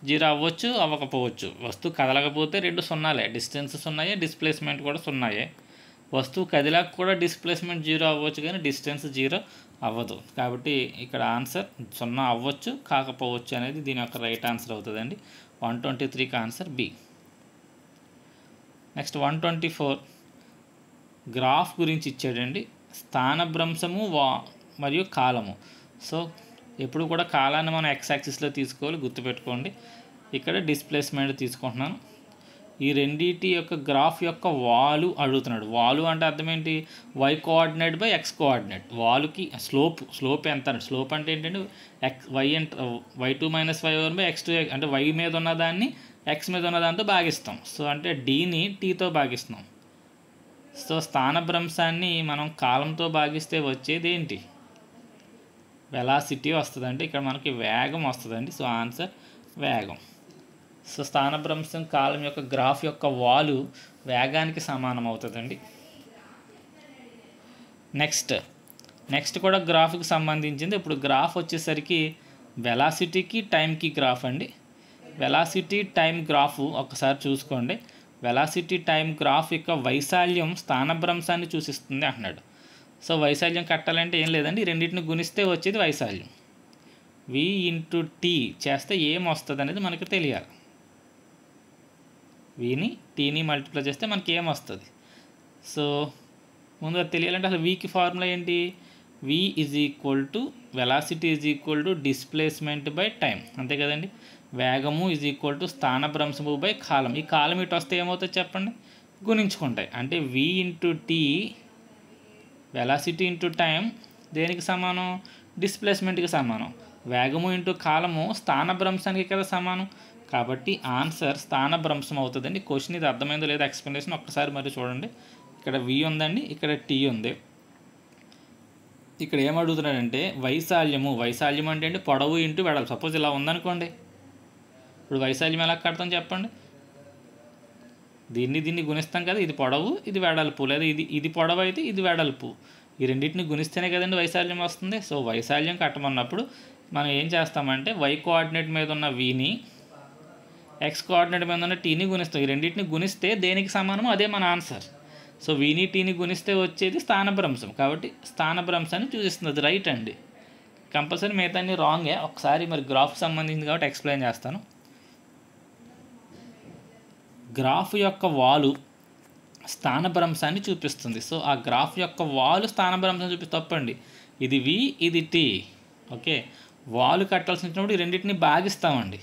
0 అవ్వచ్చు అవ్వకపోవచ్చు. వస్తువు కదలకపోతే రెండు సున్నాలే, డిస్టెన్స్ సున్నాయే, డిస్ప్లేస్మెంట్ కూడా సున్నాయే. వస్తువు కదిలాక కూడా డిస్ప్లేస్మెంట్ 0 అవ్వచ్చు కానీ డిస్టెన్స్ 0 అవ్వదు. కాబట్టి ఇక్కడ ఆన్సర్ 0 అవ్వచ్చు కాకపోవచ్చు అనేది దీని యొక్క రైట్ ఆన్సర్ అవుతుందండి. 123కి ఆన్సర్ బి. నెక్స్ట్ 124, గ్రాఫ్ గురించి ఇచ్చాడండి. స్థానభ్రంశము మరియు కాలము. సో ఎప్పుడు కూడా కాలాన్ని మనం ఎక్స్ యాక్సిస్లో తీసుకోవాలి, గుర్తుపెట్టుకోండి. ఇక్కడ డిస్ప్లేస్మెంట్ తీసుకుంటున్నాను. ఈ రెండింటి యొక్క గ్రాఫ్ యొక్క వాలు అడుగుతున్నాడు. వాలు అంటే అర్థం ఏంటి? Y coordinate by x coordinate. వాలుకి స్లోప్ ఎంత అంటే, స్లోప్ అంటే ఏంటంటే y2 - y1/x2, అంటే y మీద ఉన్నదాన్ని x మీద ఉన్నదాంతో భాగిస్తాం. సో అంటే డీని టీతో భాగిస్తున్నాం. సో స్థానభ్రంశాన్ని మనం కాలంతో భాగిస్తే వచ్చేది ఏంటి? వెలాసిటీ వస్తుందండి. ఇక్కడ మనకి వేగం వస్తుందండి. సో ఆన్సర్ వేగం. సో స్థానభ్రంశం కాలం యొక్క గ్రాఫ్ యొక్క వాలు వేగానికి సమానం అవుతుందండి. నెక్స్ట్ కూడా గ్రాఫ్కి సంబంధించింది. ఇప్పుడు గ్రాఫ్ వచ్చేసరికి వెలాసిటీకి టైంకి గ్రాఫ్ అండి. వెలాసిటీ టైం గ్రాఫ్ ఒకసారి చూసుకోండి. వెలాసిటీ టైం గ్రాఫ్ యొక్క వైశాల్యం స్థానభ్రంశాన్ని సూచిస్తుంది అంటున్నాడు. సో వైశాల్యం కట్టాలంటే ఏం లేదండి, రెండింటిని గుణిస్తే వచ్చేది వైశాల్యం. v × t చేస్తే ఏం వస్తుంది అనేది మనకు తెలియాలి. వీని టీని మల్టిప్లై చేస్తే మనకి ఏం వస్తుంది? సో ముందుగా తెలియాలంటే అసలు వీకి ఫార్ములా ఏంటి? v = velocity displacement by time, అంతే కదండి. వేగము = స్థానభ్రంశము బై కాలం. ఈ కాలం ఇటు వస్తే ఏమవుతుంది చెప్పండి? గుణించుకుంటాయి. అంటే v × t వెలాసిటీ × టైం దేనికి సమానం? డిస్ప్లేస్మెంట్కి సమానం. వేగము × కాలము స్థానభ్రంశానికి కదా సమానం. కాబట్టి ఆన్సర్ స్థానభ్రంశం అవుతుందండి. క్వశ్చన్ ఇది అర్థమైందో లేదో ఎక్స్ప్లెనేషన్ ఒక్కసారి మరి చూడండి. ఇక్కడ v ఉందండి, ఇక్కడ t ఉంది. ఇక్కడ ఏమడుగుతున్నాడంటే వైశాల్యం అంటే అండి పొడవు ఇంటూ వెడల్పు. సపోజ్ ఇలా ఉందనుకోండి, ఇప్పుడు వైశాల్యం ఎలా కడతాం చెప్పండి? దీన్ని గుణిస్తాం కదా, ఇది పొడవు ఇది వెడల్పు, లేదా ఇది పొడవు అయితే ఇది వెడల్పు, ఈ రెండింటిని గుణిస్తేనే కదండి వైశాల్యం వస్తుంది. సో వైశాల్యం కట్టమన్నప్పుడు మనం ఏం చేస్తామంటే y కోఆర్డినేట్ మీద ఉన్న vని x కోఆర్డినేట్ మీద ఉన్న tని గుణిస్తాం. ఈ రెండింటిని గుణిస్తే దేనికి సమానమో అదే మన ఆన్సర్. సో vని tని గుణిస్తే వచ్చేది స్థానభ్రంశం. కాబట్టి స్థానభ్రంశాన్ని చూపిస్తుంది, అది రైట్ అండి. కంపల్సరీ మిగతా అన్ని రాంగే. ఒకసారి మరి గ్రాఫ్కి సంబంధించింది కాబట్టి ఎక్స్ప్లెయిన్ చేస్తాను. గ్రాఫ్ యొక్క వాలు స్థానభ్రంశాన్ని చూపిస్తుంది. సో ఆ గ్రాఫ్ యొక్క వాలు స్థానభ్రంశం చూపిస్తే తప్పండి. ఇది v, ఇది t. ఓకే, వాలు కట్టాల్సినప్పుడు ఈ రెండింటిని భాగిస్తామండి.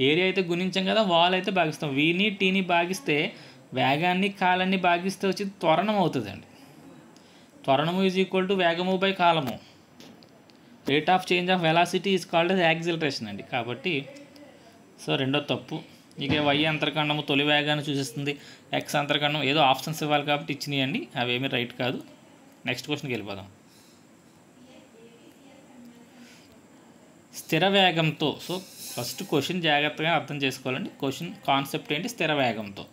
ఏరియా అయితే గుణించాం కదా, వాల్ అయితే భాగిస్తాం. vని tని భాగిస్తే వేగాన్ని కాలాన్ని భాగిస్తే వచ్చేది త్వరణం అవుతుందండి. త్వరణము = వేగము బై కాలము. Rate of change of velocity is called as acceleration అండి. కాబట్టి సో రెండో తప్పు. ఇక y అంతరఖండము తొలి వేగాన్ని సూచిస్తుంది, x అంతరఖండం ఏదో ఆప్షన్స్ ఇవ్వాలి కాబట్టి ఇచ్చినాయండి, అవేమీ రైట్ కాదు. నెక్స్ట్ క్వశ్చన్కి వెళ్ళిపోదాం. స్థిర వేగంతో. సో ఫస్ట్ క్వశ్చన్ జాగ్రత్తగా అర్థం చేసుకోవాలండి. క్వశ్చన్ కాన్సెప్ట్ ఏంటి? స్థిర వేగంతో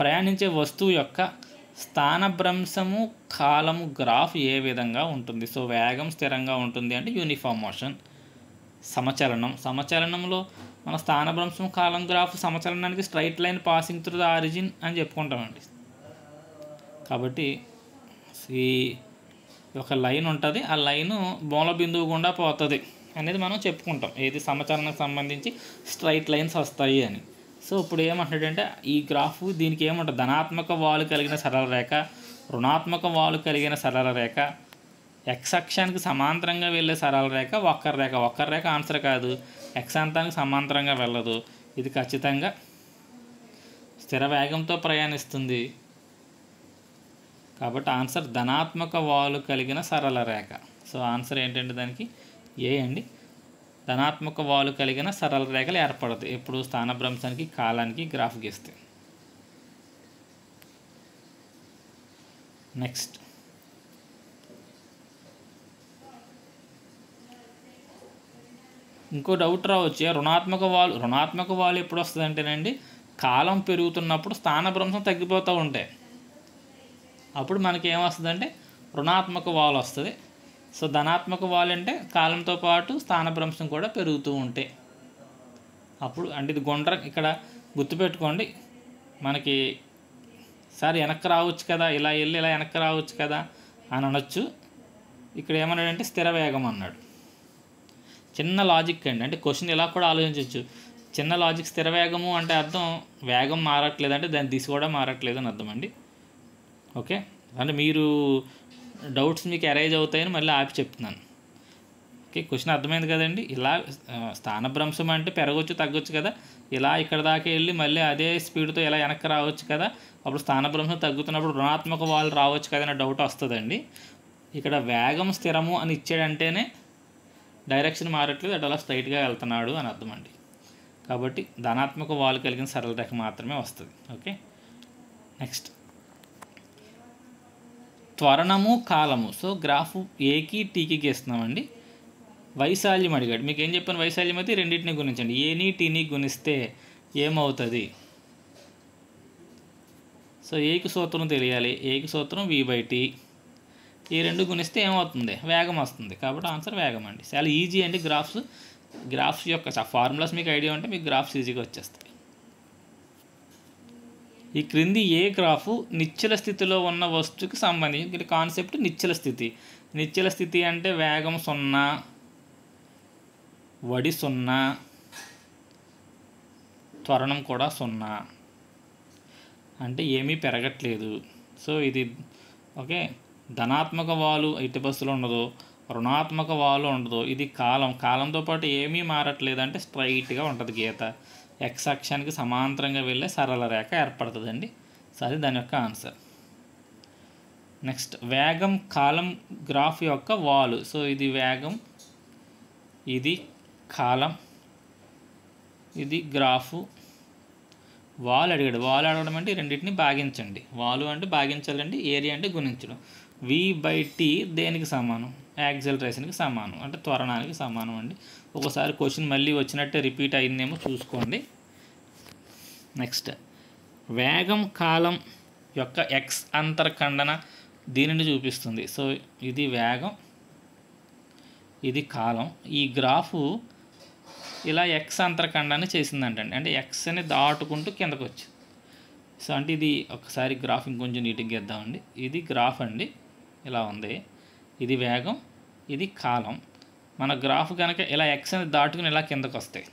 ప్రయాణించే వస్తువు యొక్క స్థానభ్రంశము కాలము గ్రాఫ్ ఏ విధంగా ఉంటుంది? సో వేగం స్థిరంగా ఉంటుంది అంటే యూనిఫామ్ మోషన్. సమచలనంలో మన స్థానభ్రంశం కాలం గ్రాఫ్ సమచలనానికి straight line passing through the origin అని చెప్పుకుంటామండి. కాబట్టి ఈ ఒక లైన్ ఉంటుంది, ఆ లైను మూల బిందువు గుండా పోతుంది అనేది మనం చెప్పుకుంటాం. ఏది సమచలనానికి సంబంధించి స్ట్రైట్ లైన్స్ వస్తాయి అని. సో ఇప్పుడు ఏమంటాడంటే ఈ గ్రాఫ్ దీనికి ఏమంటుంది? ధనాత్మక వాలు కలిగిన సరళ రేఖ, రుణాత్మక వాలు కలిగిన సరళ రేఖ, x అక్షానికి సమాంతరంగా వెళ్ళే సరళ రేఖ, వక్రరేఖ ఆన్సర్ కాదు. x అంతానికి సమాంతరంగా వెళ్ళదు. ఇది ఖచ్చితంగా స్థిర వేగంతో ప్రయాణిస్తుంది కాబట్టి ఆన్సర్ ధనాత్మక వాలు కలిగిన సరళ రేఖ. సో ఆన్సర్ ఏంటంటే దానికి ఏ అండి. ధనాత్మక వాలు కలిగిన సరళ రేఖలు ఏర్పడతాయి ఎప్పుడు స్థానభ్రంశానికి కాలానికి గ్రాఫ్ గీస్తే. నెక్స్ట్ ఇంకో డౌట్ రావచ్చు, రుణాత్మక వాలు ఎప్పుడు వస్తుంది అంటేనండి కాలం పెరుగుతున్నప్పుడు స్థానభ్రంశం తగ్గిపోతూ ఉంటాయి. అప్పుడు మనకి ఏమొస్తుందంటే రుణాత్మక వాలు వస్తుంది. సో ధనాత్మక వాలు అంటే కాలంతో పాటు స్థానభ్రంశం కూడా పెరుగుతూ ఉంటాయి. అప్పుడు అంటే ఇది గుండ్ర ఇక్కడ గుర్తుపెట్టుకోండి, మనకి సార్ వెనక్కి రావచ్చు కదా, ఇలా వెళ్ళి ఇలా వెనక్కి రావచ్చు కదా అని అనొచ్చు. ఇక్కడ ఏమన్నాడంటే స్థిర వేగం అన్నాడు. చిన్న లాజిక్ అండి, అంటే క్వశ్చన్ ఇలా కూడా ఆలోచించవచ్చు. చిన్న లాజిక్, స్థిర వేగము అంటే అర్థం వేగం మారట్లేదు అంటే దాని దిశ కూడా మారట్లేదు అని అర్థం అండి. ఓకే, అంటే మీరు డౌట్స్ మీకు అరైజ్ అవుతాయని మళ్ళీ ఆపి చెప్తున్నాను. ఓకే, క్వశ్చన్ అర్థమైంది కదండి. ఇలా స్థానభ్రంశం అంటే పెరగవచ్చు తగ్గొచ్చు కదా, ఇలా ఇక్కడ దాకా వెళ్ళి మళ్ళీ అదే స్పీడ్తో ఇలా వెనక్కి రావచ్చు కదా, అప్పుడు స్థానభ్రంశం తగ్గుతున్నప్పుడు రుణాత్మక వాలు రావచ్చు కదా అనే డౌట్ వస్తుందండి. ఇక్కడ వేగం స్థిరము అని ఇచ్చాడంటేనే డైరెక్షన్ మారట్లేదు, అటు అలా స్ట్రైట్గా వెళ్తున్నాడు అని అర్థం అండి. కాబట్టి ధనాత్మక వాలు కలిగిన సరళ రేఖ మాత్రమే వస్తుంది. ఓకే, నెక్స్ట్ త్వరణము కాలము. సో గ్రాఫ్ ఏకి టీకి గీస్తున్నామండి. వైశాల్యం అడిగాడు. మీకు ఏం చెప్పాను, వైశాల్యం అయితే రెండింటిని గుణించండి. ఏని టీని గుణిస్తే ఏమవుతుంది? సో ఏకి సూత్రం తెలియాలి, ఏకి సూత్రం v/t. ఈ రెండు గుణిస్తే ఏమవుతుంది? వేగం వస్తుంది. కాబట్టి ఆన్సర్ వేగం అండి. చాలా ఈజీ అండి. గ్రాఫ్స్ యొక్క ఫార్ములాస్ మీకు ఐడియా ఉంటే మీకు గ్రాఫ్స్ ఈజీగా వచ్చేస్తాయి. ఈ క్రింది ఏ గ్రాఫు నిశ్చల స్థితిలో ఉన్న వస్తువుకి సంబంధించి కాన్సెప్ట్ నిశ్చల స్థితి. నిశ్చల స్థితి అంటే వేగం 0, వడి 0, త్వరణం కూడా 0, అంటే ఏమీ పెరగట్లేదు. సో ఇది ఓకే. ధనాత్మక వాలు ఎట్టి బస్సులో ఉండదు, రుణాత్మక వాలు ఉండదు. ఇది కాలంతో పాటు ఏమీ మారట్లేదు అంటే స్ట్రైట్గా ఉంటుంది గీత. ఎక్స్ అక్షానికి సమాంతరంగా వెళ్ళే సరళ రేఖ ఏర్పడుతుందండి. సో అది దాని యొక్క ఆన్సర్. నెక్స్ట్ వేగం కాలం గ్రాఫ్ యొక్క వాలు. సో ఇది వేగం, ఇది కాలం, ఇది గ్రాఫు. వాలు అడిగాడు. వాలు అడగడం అంటే రెండింటిని భాగించండి. వాలు అంటే భాగించాలండి, ఏరియా అంటే గుణించడం. v/t దేనికి సమానం? యాక్సిలరేషన్కి సమానం, అంటే త్వరణానికి సమానం అండి. ఒకసారి క్వశ్చన్ మళ్ళీ వచ్చినట్టే రిపీట్ అయిందేమో చూసుకోండి. నెక్స్ట్ వేగం కాలం యొక్క ఎక్స్ అంతర్ఖండన దీనిని చూపిస్తుంది. సో ఇది వేగం, ఇది కాలం. ఈ గ్రాఫు ఇలా ఎక్స్ అంతర్ఖండాన్ని చేసిందంటండి, అంటే ఎక్స్ని దాటుకుంటూ కిందకు వచ్చింది. సో అంటే ఇది ఒకసారి గ్రాఫ్ ఇంకొంచెం నీట్గా గీద్దామండి. ఇది గ్రాఫ్ అండి, ఇలా ఉంది. ఇది వేగం, ఇది కాలం. మన గ్రాఫ్ కనుక ఇలా ఎక్స్ని దాటుకుని ఇలా కిందకు వస్తాయి.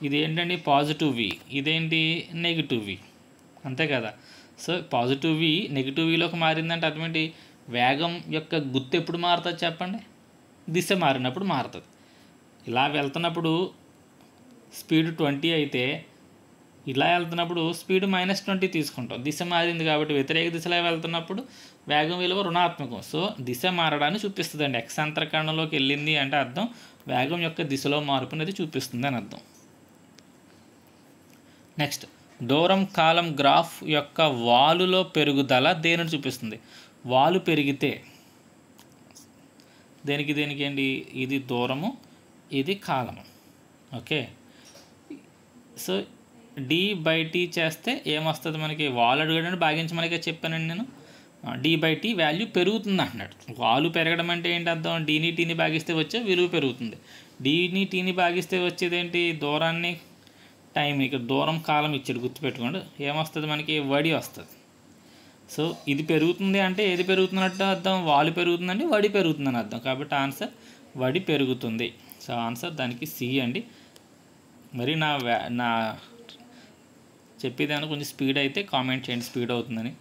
ఇది ఏంటండి పాజిటివ్ v, ఇదేంటి నెగిటివ్ v, అంతే కదా. సో పాజిటివ్ v నెగిటివ్ vలోకి మారిందంటే అటువంటి వేగం యొక్క గుర్తు ఎప్పుడు మారుతుంది చెప్పండి? దిశ మారినప్పుడు మారుతుంది. ఇలా వెళ్తున్నప్పుడు స్పీడ్ 20 అయితే ఇలా వెళ్తున్నప్పుడు స్పీడ్ -20 తీసుకుంటాం. దిశ మారింది కాబట్టి వ్యతిరేక దిశలో వెళ్తున్నప్పుడు వేగం విలువ రుణాత్మకం. సో దిశ మారడాన్ని చూపిస్తుందండి. ఎక్స్ అంతర్కరణలోకి వెళ్ళింది అంటే అర్థం వేగం యొక్క దిశలో మార్పు అనేది చూపిస్తుంది అని అర్థం. నెక్స్ట్ దూరం కాలం గ్రాఫ్ యొక్క వాలులో పెరుగుదల దేనిని చూపిస్తుంది? వాలు పెరిగితే దేనికి ఏంటి? ఇది దూరము, ఇది కాలము. ఓకే, సో d/t చేస్తే ఏమొస్తుంది మనకి? వాలు అడగడానికి భాగించమనిగా చెప్పానండి నేను. d/t వాల్యూ పెరుగుతుంది అంటున్నాడు. వాలు పెరగడం అంటే ఏంటి అర్థం? dని టీని భాగిస్తే వచ్చే విలువ పెరుగుతుంది. dని టీని భాగిస్తే వచ్చేది ఏంటి? దూరాన్ని టైం. ఇక్కడ దూరం కాలం ఇచ్చాడు, గుర్తుపెట్టుకోండి. ఏమొస్తుంది మనకి? వడి వస్తుంది. సో ఇది పెరుగుతుంది అంటే ఏది పెరుగుతున్నట్టు అర్థం? వాలు పెరుగుతుందండి, వడి పెరుగుతుందని అర్థం. కాబట్టి ఆన్సర్ వడి పెరుగుతుంది. సో ఆన్సర్ దానికి సి అండి. మరి నా చెప్పేదాన్ని కొంచెం స్పీడ్ అయితే కామెంట్ చేయండి, స్పీడ్ అవుతుందని.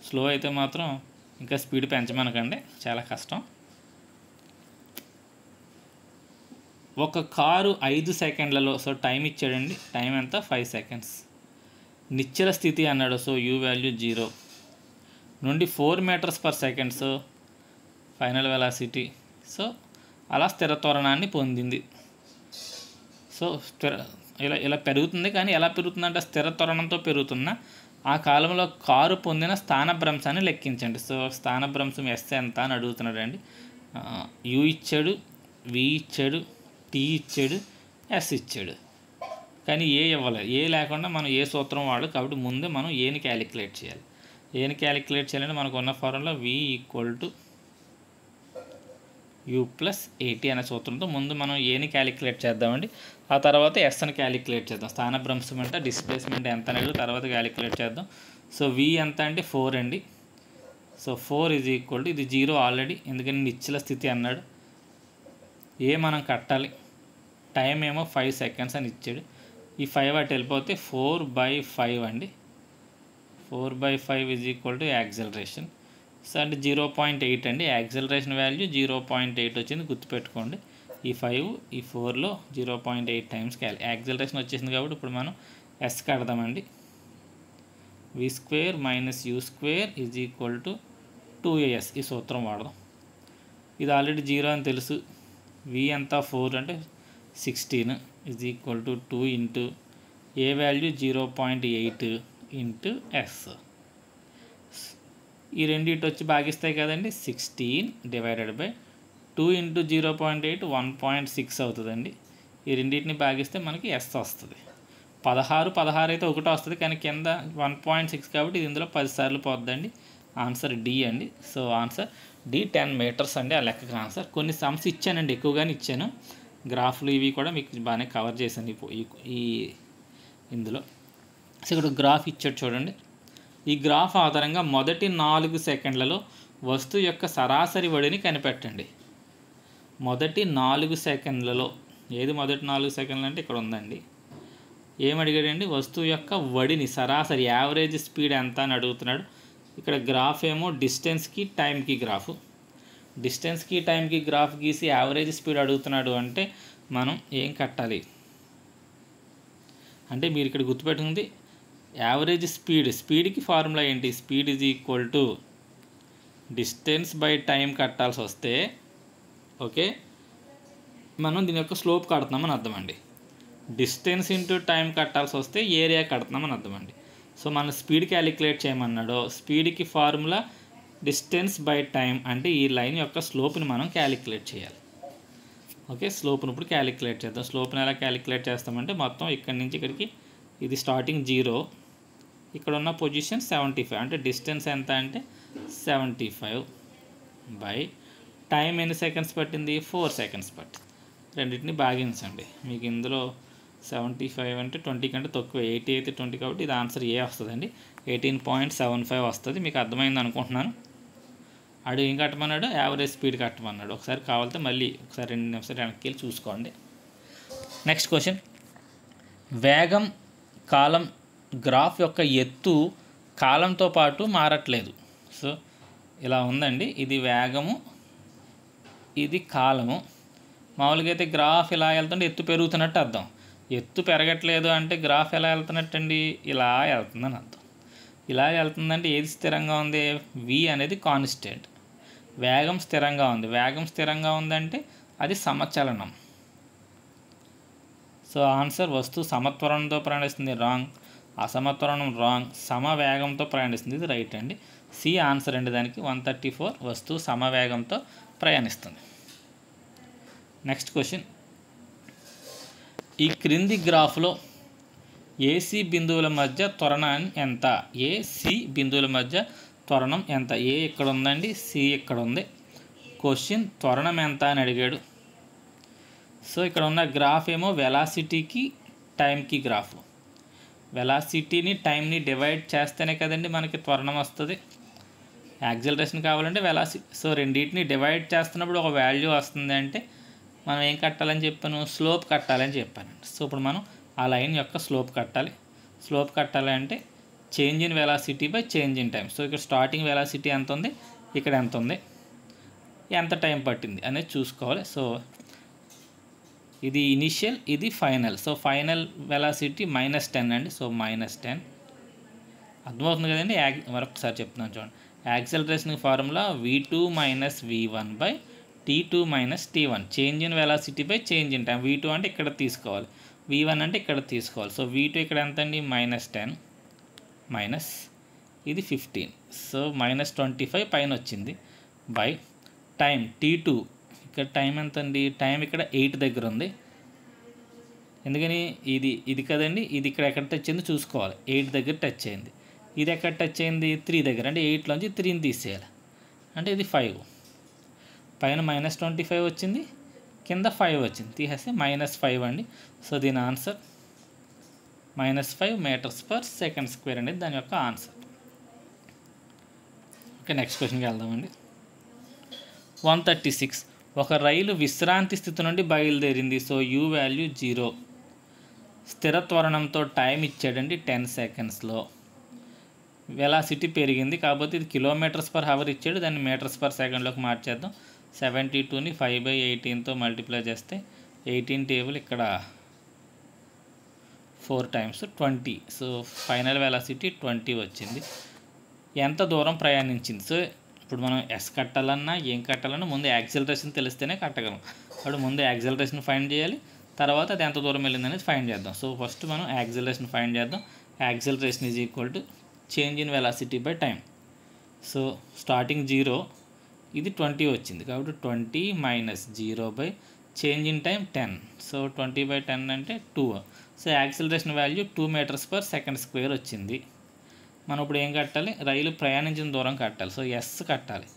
స్లో అయితే మాత్రం ఇంకా స్పీడ్ పెంచమనకండి, చాలా కష్టం. ఒక కారు 5 సెకండ్లలో, సో టైం ఇచ్చాడండి, టైం ఎంత? 5 సెకండ్స్. నిశ్చల స్థితి అన్నాడు, సో యూ వాల్యూ 0. నుండి 4 metres per second. So final velocity so అలా స్థిర త్వరణాన్ని పొందింది. సో ఇలా ఇలా పెరుగుతుంది, కానీ ఎలా పెరుగుతుందంటే స్థిర త్వరణంతో పెరుగుతున్న ఆ కాలంలో కారు పొందిన స్థానభ్రంశాన్ని లెక్కించండి. సో స్థానభ్రంశం ఎస్ ఎంత అని అడుగుతున్నాడు అండి. యూ ఇచ్చాడు, వి ఇచ్చాడు, టీ ఇచ్చాడు, ఎస్ ఇచ్చాడు, కానీ ఏ ఇవ్వలేదు. ఏ లేకుండా మనం ఏ సూత్రం వాడు, కాబట్టి ముందే మనం ఏని క్యాలిక్యులేట్ చేయాలి. ఏని క్యాలిక్యులేట్ చేయాలంటే మనకు ఉన్న formula v equal to u plus a t అనే సూత్రంతో ముందు మనం ఏని క్యాలిక్యులేట్ చేద్దామండి. ఆ తర్వాత ఎస్ని క్యాలిక్యులేట్ చేద్దాం. స్థానభ్రంశం అంటే డిస్ప్లేస్మెంట్ ఎంత అనేది తర్వాత క్యాలిక్యులేట్ చేద్దాం. సో వి ఎంత అంటే 4 అండి. సో 4 ఈజ్ ఈక్వల్ టు, ఇది 0 ఆల్రెడీ, ఎందుకని నిశ్చల స్థితి అన్నాడు. ఏ మనం కట్టాలి, టైం ఏమో 5 సెకండ్స్ అని ఇచ్చాడు. ఈ 5 అటు వెళ్ళిపోతే 4/5 అండి. 4/5 is equal to acceleration. So అంటే 0.8 అండి. యాక్సలరేషన్ వాల్యూ 0.8 వచ్చింది, గుర్తుపెట్టుకోండి. ఈ 5 ఈ 4లో 0.8 టైమ్స్ యాక్సలరేషన్ వచ్చేసింది. కాబట్టి ఇప్పుడు మనం ఎస్ కడదామండి. V square minus u square is equal to 2as, ఈ సూత్రం వాడదాం. ఇది ఆల్రెడీ 0 అని తెలుసు. వి అంతా 4 అంటే 16 is equal to 2 into a value 0.8 into s. ఈ రెండింటి వచ్చి భాగిస్తాయి కదండి. 16 డివైడెడ్ బై 2 ఇంటూ 0.8 1.6 అవుతుందండి. ఈ రెండింటిని భాగిస్తే మనకి ఎస్ వస్తుంది. 16 అయితే ఒకటి వస్తుంది, కానీ కింద 1.6 కాబట్టి ఇది ఇందులో 10 సార్లు పోద్దండి. ఆన్సర్ డి అండి. సో ఆన్సర్ డి 10 మీటర్స్ అండి. ఆ లెక్కకి ఆన్సర్. కొన్ని సమ్స్ ఇచ్చానండి, ఎక్కువగానే ఇచ్చాను. గ్రాఫ్లు ఇవి కూడా మీకు బాగానే కవర్ చేశాను ఈ ఇందులో. సో ఇక్కడ గ్రాఫ్ ఇచ్చాడు చూడండి. ఈ గ్రాఫ్ ఆధారంగా మొదటి 4 సెకండ్లలో వస్తువు యొక్క సరాసరి వడిని కనిపెట్టండి. మొదటి 4 సెకండ్లలో, ఏది మొదటి 4 సెకండ్లు అంటే ఇక్కడ ఉందండి. ఏమడిగాడండి, వస్తువు యొక్క వడిని, సరాసరి యావరేజ్ స్పీడ్ ఎంత అని అడుగుతున్నాడు. ఇక్కడ గ్రాఫ్ ఏమో డిస్టెన్స్కి టైంకి గ్రాఫ్. డిస్టెన్స్కి టైంకి గ్రాఫ్ గీసి యావరేజ్ స్పీడ్ అడుగుతున్నాడు అంటే మనం ఏం కట్టాలి అంటే, మీరు ఇక్కడ గుర్తుపెట్టుకుంది యావరేజ్ స్పీడ్కి ఫార్ములా ఏంటి, speed is equal to distance by time కట్టాల్సి వస్తే, ఓకే, మనం దీని యొక్క స్లోప్ కడుతున్నామని అర్థం అండి. డిస్టెన్స్ ఇంటూ టైం కట్టాల్సి వస్తే ఏరియా కడుతున్నామని అర్థం అండి. సో మనం స్పీడ్ క్యాలిక్యులేట్ చేయమన్నాడు. స్పీడ్కి ఫార్ములా డిస్టెన్స్ బై టైం, అంటే ఈ లైన్ యొక్క స్లోప్ని మనం క్యాలిక్యులేట్ చేయాలి. ఓకే, స్లోప్ని ఇప్పుడు క్యాలిక్యులేట్ చేద్దాం. స్లోప్ని ఎలా క్యాలిక్యులేట్ చేస్తామంటే, మొత్తం ఇక్కడి నుంచి ఇక్కడికి ఇది స్టార్టింగ్ 0, ఇక్కడ ఉన్న పొజిషన్ 75, అంటే డిస్టెన్స్ ఎంత అంటే 75 బై టైం ఎన్ని సెకండ్స్ పట్టింది, 4 సెకండ్స్ పట్టింది. రెండింటిని భాగించండి. మీకు ఇందులో 75 అంటే 20 కంటే తక్కువ, 80 అయితే 20, కాబట్టి ఇది ఆన్సర్ ఏ వస్తుందండి. 18.75 వస్తుంది. మీకు అర్థమైంది అనుకుంటున్నాను. అడు ఏం కట్టమన్నాడు, యావరేజ్ స్పీడ్ కట్టమన్నాడు. ఒకసారి కావాలంటే మళ్ళీ ఒకసారి 2 నిమిషాలు వెనక్కి వెళ్ళి చూసుకోండి. నెక్స్ట్ క్వశ్చన్, వేగం కాలం గ్రాఫ్ యొక్క ఎత్తు కాలంతో పాటు మారట్లేదు. సో ఇలా ఉందండి. ఇది వేగము, ఇది కాలము. మామూలుగా అయితే గ్రాఫ్ ఇలా వెళ్తుంటే ఎత్తు పెరుగుతున్నట్టు అర్థం. ఎత్తు పెరగట్లేదు అంటే గ్రాఫ్ ఎలా వెళ్తున్నట్టండి, ఇలా వెళ్తుందని అర్థం. ఇలా వెళ్తుందంటే ఏది స్థిరంగా ఉంది, వి అనేది కాన్స్టెంట్. వేగం స్థిరంగా ఉంది. వేగం స్థిరంగా ఉందంటే అది సమచలనం. సో ఆన్సర్ వస్తువు సమత్వరణంతో ప్రయాణిస్తుంది, రాంగ్. అసమత్వరణం రాంగ్. సమవేగంతో ప్రయాణిస్తుంది, ఇది రైట్ అండి. సి ఆన్సర్ అండి దానికి. 134 వస్తువు సమవేగంతో ప్రయాణిస్తుంది. నెక్స్ట్ క్వశ్చన్, ఈ క్రింది గ్రాఫ్లో ఏసీ బిందువుల మధ్య త్వరణం ఎంత, ఏసీ బిందువుల మధ్య త్వరణం ఎంత. ఏ ఇక్కడ ఉందండి, సి ఇక్కడ ఉంది. క్వశ్చన్ త్వరణం ఎంత అని అడిగాడు. సో ఇక్కడ ఉన్న గ్రాఫ్ ఏమో వెలాసిటీకి టైంకి గ్రాఫ్. వెలాసిటీని టైంని డివైడ్ చేస్తేనే కదండి మనకి త్వరణం వస్తుంది. యాక్సలరేషన్ కావాలంటే వెలాసిటీ. సో రెండింటిని డివైడ్ చేస్తున్నప్పుడు ఒక వాల్యూ వస్తుంది అంటే మనం ఏం కట్టాలని చెప్పాను, స్లోప్ కట్టాలని చెప్పాను. సో ఇప్పుడు మనం ఆ లైన్ యొక్క స్లోప్ కట్టాలి. స్లోప్ కట్టాలి అంటే change in velocity by change in time. So ఇక్కడ స్టార్టింగ్ వెలాసిటీ ఎంత ఉంది, ఇక్కడ ఎంత ఉంది, ఎంత టైం పట్టింది అనేది చూసుకోవాలి. సో ఇది ఇనిషియల్, ఇది ఫైనల్. సో ఫైనల్ వెలాసిటీ -10 అండి. సో -10 అర్థమవుతుంది కదండి. మరొకసారి చెప్తున్నాను చూడండి. Acceleration formula v2 minus v1 by t2 minus t1, change in velocity by change in time. v2 అంటే ఇక్కడ తీసుకోవాలి, v1 అంటే ఇక్కడ తీసుకోవాలి. సో v2 ఇక్కడ ఎంత అండి, -10 మైనస్ ఇది 15, సో -25 పైన వచ్చింది బై టైం t2, ఇక్కడ టైం ఎంత అండి, టైం ఇక్కడ 8 దగ్గర ఉంది. ఎందుకని ఇది కదండి, ఇది ఇక్కడ ఎక్కడ టచ్ అయింది చూసుకోవాలి, 8 దగ్గర టచ్ అయింది. ఇది ఎక్కడ టచ్ అయింది, 3 దగ్గర, అంటే 8లోంచి 3ని తీసేయాలి, అంటే ఇది 5. పైన -25 వచ్చింది, కింద 5 వచ్చింది, తీసేస్తే -5 అండి. సో దీని ఆన్సర్ -5 m/s² అనేది దాని యొక్క ఆన్సర్. ఓకే, నెక్స్ట్ క్వశ్చన్కి వెళ్దామండి. 136, ఒక రైలు విశ్రాంతి స్థితి నుండి బయలుదేరింది. సో యూ వాల్యూ 0, స్థిర త్వరణంతో టైం ఇచ్చాడండి 10 సెకండ్స్లో. వెలాసిటీ పెరిగింది కాకపోతే ఇది km/h ఇచ్చాడు, దాన్ని m/s మార్చేద్దాం. 72ని 5/18తో మల్టిప్లై చేస్తే 18 టేబుల్ ఇక్కడ 4 times 20, సో ఫైనల్ వెలాసిటీ 20 వచ్చింది. ఎంత దూరం ప్రయాణించింది, సో ఇప్పుడు మనం ఎస్ కట్టాలన్నా ఏం కట్టాలన్నా ముందు యాక్సిలరేషన్ తెలిస్తేనే కట్టగలం. అప్పుడు ముందు యాక్సిలరేషన్ ఫైండ్ చేయాలి, తర్వాత అది ఎంత దూరం వెళ్ళింది అనేది ఫైండ్ చేద్దాం. సో ఫస్ట్ మనం యాక్సిలరేషన్ ఫైండ్ చేద్దాం. Acceleration is equal to change in velocity by time. So starting 0, ఇది 20 వచ్చింది కాబట్టి 20 minus 0 by change in time 10, so 20/10 అంటే 2. సో యాక్సిలరేషన్ వాల్యూ 2 m/s² వచ్చింది. మనం ఇప్పుడు ఏం కట్టాలి, రైలు ప్రయాణించిన దూరం కట్టాలి. సో ఎస్ కట్టాలి,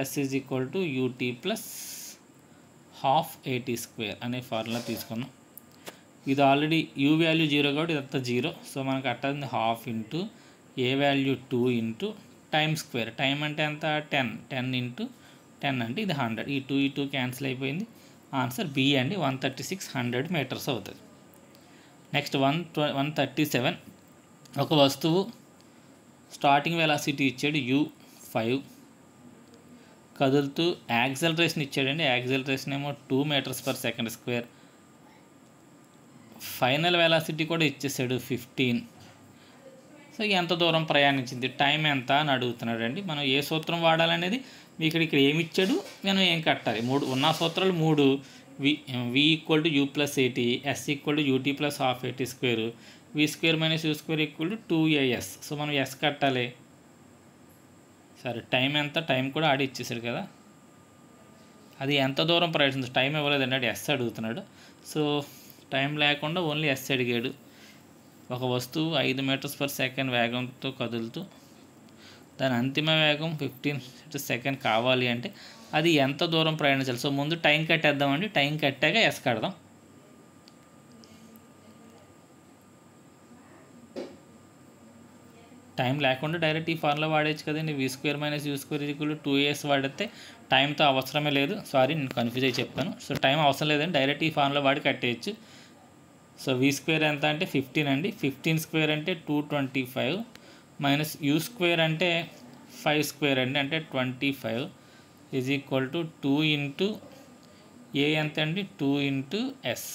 s is equal to ut plus ½ at² అనే ఫార్ములా తీసుకున్నాం. ఇది ఆల్రెడీ u వాల్యూ 0 కాబట్టి ఇదంతా 0, సో మనం కట్టాల్సింది ½ into a value 2 into time square. Time అంటే ఎంత, 10 ఇంటూ 10 అంటే ఇది 100. ఈ 2 క్యాన్సిల్ అయిపోయింది. ఆన్సర్ బి అండి, 136 100 మీటర్స్ అవుతుంది. నెక్స్ట్ 137, ఒక వస్తువు స్టార్టింగ్ వెలాసిటీ ఇచ్చాడు u5, కదులుతూ యాక్సలరేషన్ ఇచ్చాడండి, యాక్సలరేషన్ ఏమో 2 m/s², ఫైనల్ వెలాసిటీ కూడా ఇచ్చేసాడు 15. సో ఎంత దూరం ప్రయాణించింది, టైం ఎంత అని అడుగుతున్నాడు అండి. మనం ఏ సూత్రం వాడాలనేది మీకు ఇక్కడ ఏమి ఇచ్చాడు, మనం ఏం కట్టాలి. ఉన్న సూత్రాలు 3, v equal to u plus at, s equal to ut plus ½ at², v² minus u² equal to 2as. So మనం ఎస్ కట్టాలి. సరే టైం ఎంత, టైం కూడా ఆడి ఇచ్చేసాడు కదా, అది ఎంత దూరం ప్రయాణించింది, టైం ఇవ్వలేదండి, ఆడు ఎస్ అడుగుతున్నాడు. సో టైం లేకుండా ఓన్లీ ఎస్ అడిగాడు. ఒక వస్తువు 5 m/s వేగంతో కదులుతూ దాని అంతిమ వేగం 15 సెకండ్ కావాలి అంటే అది ఎంత దూరం ప్రయాణించాలి. సో ముందు టైం కట్టేద్దామండి, టైం కట్టాక ఎస్ కడదాం. టైం లేకుండా డైరెక్ట్ ఈ ఫార్ములా వాడేచ్చు కదండి, v² minus u² equal to 2as వాడితే టైంతో అవసరమే లేదు. సారీ నేను కన్ఫ్యూజ్ అయ్యి చెప్పాను. సో టైం అవసరం లేదండి, డైరెక్ట్ ఈ ఫార్ములా వాడి కట్టేయచ్చు. సో v² ఎంత అంటే 15 అండి, 15² అంటే 225 మైనస్ u² అంటే 5² అండి, అంటే 25 ఈజ్ ఈక్వల్ టు 2 ఇంటూ ఏ ఎంత అండి, 2 ఇంటూ ఎస్.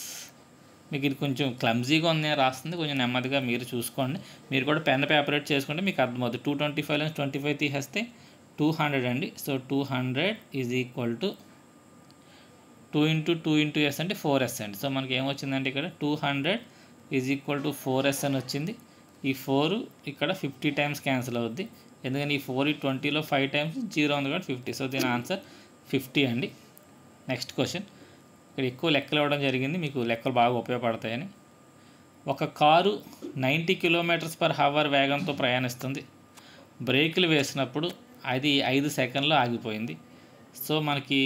మీకు ఇది కొంచెం క్లమ్జీగా ఉంది రాస్తుంది, కొంచెం నెమ్మదిగా మీరు చూసుకోండి. మీరు కూడా పెన్ పేపర్ చేసుకుంటే మీకు అర్థమవుతుంది. 225 నుంచి 25 తీసేస్తే 200 అండి. So 200 is equal to 2 into 2 into s అంటే 4s అండి. సో మనకి ఏమొచ్చిందంటే ఇక్కడ 200 ఈజ్ ఈక్వల్ టు 4s అని వచ్చింది. ఈ 4 ఇక్కడ 50 టైమ్స్ క్యాన్సిల్ అవుద్ది, ఎందుకని ఈ 4 20లో 5 టైమ్స్ 0 ఉంది కాబట్టి 50. సో దీని ఆన్సర్ 50 అండి. నెక్స్ట్ క్వశ్చన్, ఇక్కడ ఎక్కువ లెక్కలు ఇవ్వడం జరిగింది, మీకు లెక్కలు బాగా ఉపయోగపడతాయని. ఒక కారు 90 km/h వేగంతో ప్రయాణిస్తుంది. బ్రేకులు వేసినప్పుడు అది 5 సెకండ్లో ఆగిపోయింది. సో మనకి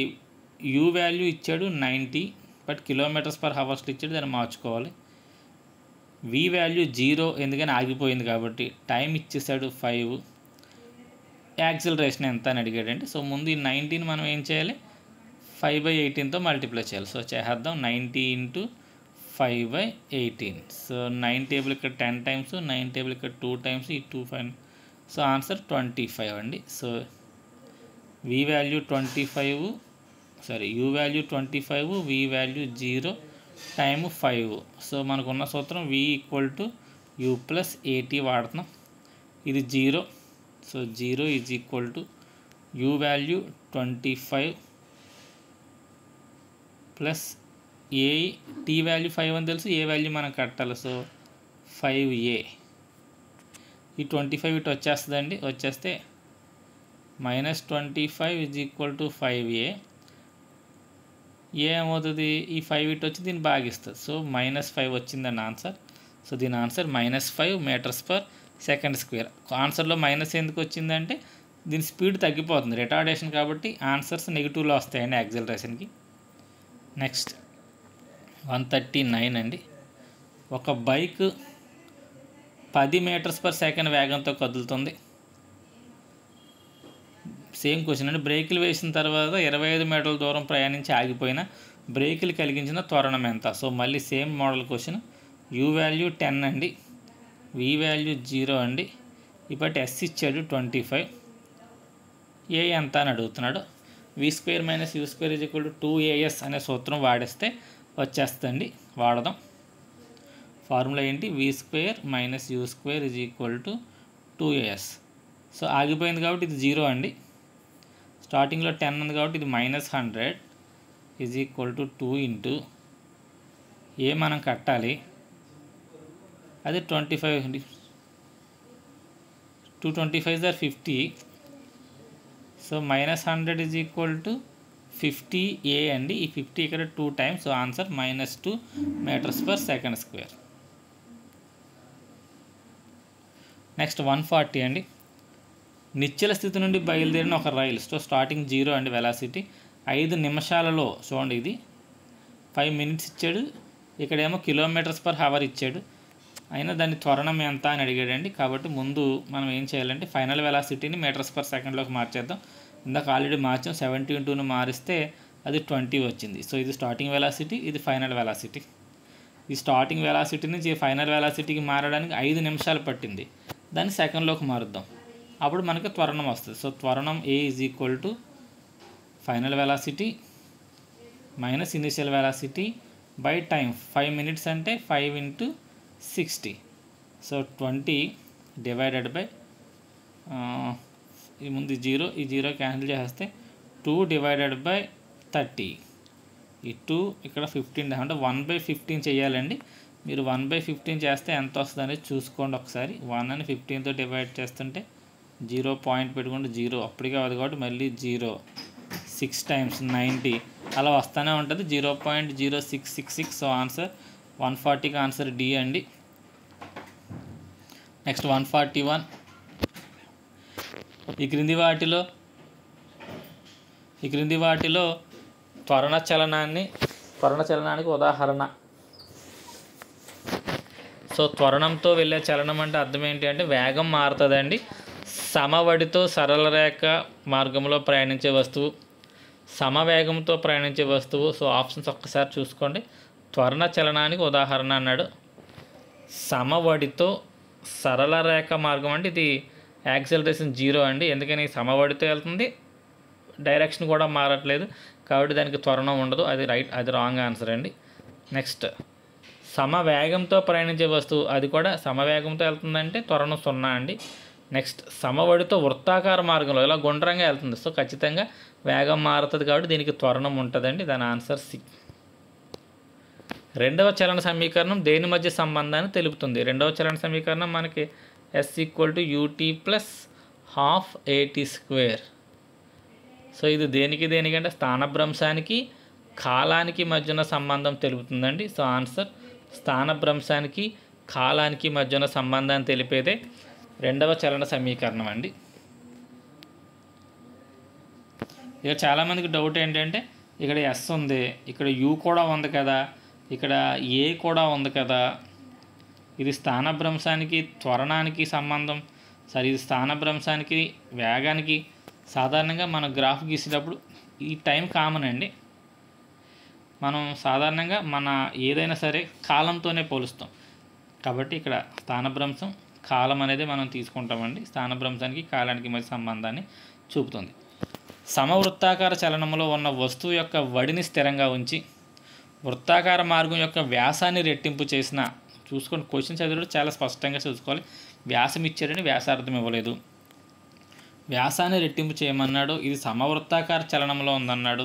యూ వాల్యూ ఇచ్చాడు 90, బట్ km/h ఇచ్చాడు, దాన్ని మార్చుకోవాలి. వి వాల్యూ 0, ఎందుకని ఆగిపోయింది కాబట్టి. టైం ఇచ్చేసాడు 5, యాక్సిలరేషన్ ఎంత అని అడిగాడండి. సో ముందు ఈ 90ని మనం ఏం చేయాలి, 5/18తో మల్టిప్లై చేయాలి. సో చేద్దాం, 90 ఇంటూ 5/18. సో 9 టేబుల్ ఇక్కడ 10 టైమ్స్, 9 టేబుల్ ఇక్కడ 2 టైమ్స్, ఈ 2 5. సో ఆన్సర్ 25 అండి. So v value 25, sorry u value 25, v value 0, time 5. So మనకున్న సూత్రం v equal to u plus at వాడుతున్నాం. ఇది 0, so 0 is equal to u value 25 plus a t value 5 అని తెలుసు, ఏ value మనం కట్టాలి. సో 5a, ఈ 25 ఇటు వచ్చేస్తుందండి. వచ్చేస్తే -25 ఈజ్ ఈక్వల్ టు 5a. ఏమవుతుంది, ఈ 5 ఇటు వచ్చి దీన్ని భాగిస్తుంది. సో -5 వచ్చిందండి ఆన్సర్. సో దీని answer -5 meters per second square. ఆన్సర్లో మైనస్ ఎందుకు వచ్చిందంటే దీని స్పీడ్ తగ్గిపోతుంది, రిటార్డేషన్ కాబట్టి ఆన్సర్స్ నెగిటివ్లో వస్తాయండి యాక్సిలరేషన్కి. నెక్స్ట్ 139 అండి. ఒక బైక్ 10 మీటర్స్ పర్ సెకండ్ వేగంతో కదులుతుంది. సేమ్ క్వశ్చన్ అండి. బ్రేకులు వేసిన తర్వాత 25 మీటర్ల దూరం ప్రయాణించి ఆగిపోయిన బ్రేకులు కలిగించిన త్వరణం ఎంత? సో మళ్ళీ same model question. You value 10 అండి, వి వాల్యూ 0 అండి. ఇప్పటి ఎస్ ఇచ్చాడు 25, ఏ ఎంత అని అడుగుతున్నాడు. v² - u² = 2as అనే సూత్రం వాడేస్తే వచ్చేస్తుంది. వాడదాం. ఫార్ములా ఏంటి, v² - u² = 2as. సో ఆగిపోయింది కాబట్టి ఇది 0 అండి. స్టార్టింగ్లో 10 ఉంది కాబట్టి ఇది -100 = 2 ఇంటూ ఏ మనం కట్టాలి, అది 25 అండి. 225 = 50. సో -100 = 50a అండి. ఈ 50 ఇక్కడ 2 times. So answer -2 metres per second square. Next 140 అండి. నిశ్చల స్థితి నుండి బయలుదేరిన ఒక రైలు. సో స్టార్టింగ్ 0 అండి వెలాసిటీ. 5 నిమిషాలలో, చూడండి ఇది 5 మినిట్స్ ఇచ్చాడు, ఇక్కడేమో కిలోమీటర్స్ పర్ హవర్ ఇచ్చాడు. అయినా దాని త్వరణం ఎంత అని అడిగాడండి. కాబట్టి ముందు మనం ఏం చేయాలంటే ఫైనల్ వెలాసిటీని మీటర్స్ పర్ సెకండ్లోకి మార్చేద్దాం. ఇందాక ఆల్రెడీ మార్చాం, 70 × 2 మారిస్తే అది 20 వచ్చింది. సో ఇది స్టార్టింగ్ వెలాసిటీ, ఇది ఫైనల్ వెలాసిటీ. ఈ స్టార్టింగ్ వెలాసిటీ నుంచి ఫైనల్ వెలాసిటీకి మారడానికి 5 నిమిషాలు పట్టింది. దాన్ని సెకండ్లోకి మారుద్దాం, అప్పుడు మనకి త్వరణం వస్తుంది. సో త్వరణం ఏ = final velocity minus initial velocity by time. 5 minutes అంటే 5 × 60. సో 20 డివైడెడ్ బై ఈ ముందు 0, ఈ 0 క్యాన్సిల్ చేస్తే 2 డివైడెడ్ బై 30. ఈ 2 ఇక్కడ 15 అంటే 1/15 చేయాలండి. మీరు 1/15 చేస్తే ఎంత వస్తుంది అనేది చూసుకోండి ఒకసారి. 1 అని 15తో డివైడ్ చేస్తుంటే 0 పాయింట్ పెట్టుకుంటే 0 అప్పటికే అది కాబట్టి మళ్ళీ 0, 6 టైమ్స్ 90 అలా వస్తూనే ఉంటుంది. 0.0666. సో ఆన్సర్ 140కి ఆన్సర్ డి అండి. నెక్స్ట్ 141. ఈ క్రింది వాటిలో త్వరణ చలనానికి ఉదాహరణ. సో త్వరణంతో వెళ్ళే చలనం అంటే అర్థం ఏంటి అంటే వేగం మారుతుందండి. సమవడితో సరళ రేఖ మార్గంలో ప్రయాణించే వస్తువు, సమవేగంతో ప్రయాణించే వస్తువు. సో ఆప్షన్స్ ఒక్కసారి చూసుకోండి. త్వరణ చలనానికి ఉదాహరణ అన్నాడు. సమవడితో సరళ రేఖ మార్గం అంటే ఇది యాక్సిలరేషన్ 0 అండి. ఎందుకని సమవడితో వెళ్తుంది, డైరెక్షన్ కూడా మారట్లేదు కాబట్టి దానికి త్వరణం ఉండదు. అది రాంగ్ ఆన్సర్ అండి. నెక్స్ట్ సమవేగంతో ప్రయాణించే వస్తువు, అది కూడా సమవేగంతో వెళ్తుందంటే త్వరణం 0 అండి. నెక్స్ట్ సమవడితో వృత్తాకార మార్గంలో ఇలా గుండ్రంగా వెళ్తుంది. సో ఖచ్చితంగా వేగం మారుతుంది కాబట్టి దీనికి త్వరణం ఉంటుందండి. దాని ఆన్సర్ సి. రెండవ చలన సమీకరణం దేని మధ్య సంబంధాన్ని తెలుపుతుంది? రెండవ చలన సమీకరణం మనకి S = ut + ½ at². సో ఇది దేనికంటే స్థానభ్రంశానికి కాలానికి మధ్యన సంబంధం తెలుపుతుందండి. సో ఆన్సర్ స్థానభ్రంశానికి కాలానికి మధ్యన సంబంధాన్ని తెలిపేదే రెండవ చలన సమీకరణం అండి. ఇక చాలామందికి డౌట్ ఏంటంటే ఇక్కడ ఎస్ ఉంది, ఇక్కడ యూ కూడా ఉంది కదా, ఇక్కడ ఏ కూడా ఉంది కదా, ఇది స్థానభ్రంశానికి త్వరణానికి సంబంధం. సరే ఇది స్థానభ్రంశానికి వేగానికి. సాధారణంగా మనం గ్రాఫ్ గీసేటప్పుడు ఈ టైం కామన్ అండి. మనం సాధారణంగా మన ఏదైనా సరే కాలంతోనే పోలుస్తాం కాబట్టి ఇక్కడ స్థానభ్రంశం కాలం అనేది మనం తీసుకుంటామండి. స్థానభ్రంశానికి కాలానికి మధ్య సంబంధాన్ని చూపుతుంది. సమవృత్తాకార చలనంలో ఉన్న వస్తువు యొక్క వడిని స్థిరంగా ఉంచి వృత్తాకార మార్గం యొక్క వ్యాసాన్ని రెట్టింపు చేసిన, చూసుకోండి క్వశ్చన్ చదివేటప్పుడు చాలా స్పష్టంగా చూసుకోవాలి. వ్యాసం ఇచ్చాడని వ్యాసార్థం ఇవ్వలేదు. వ్యాసాన్ని రెట్టింపు చేయమన్నాడు. ఇది సమవృత్తాకార చలనంలో ఉందన్నాడు.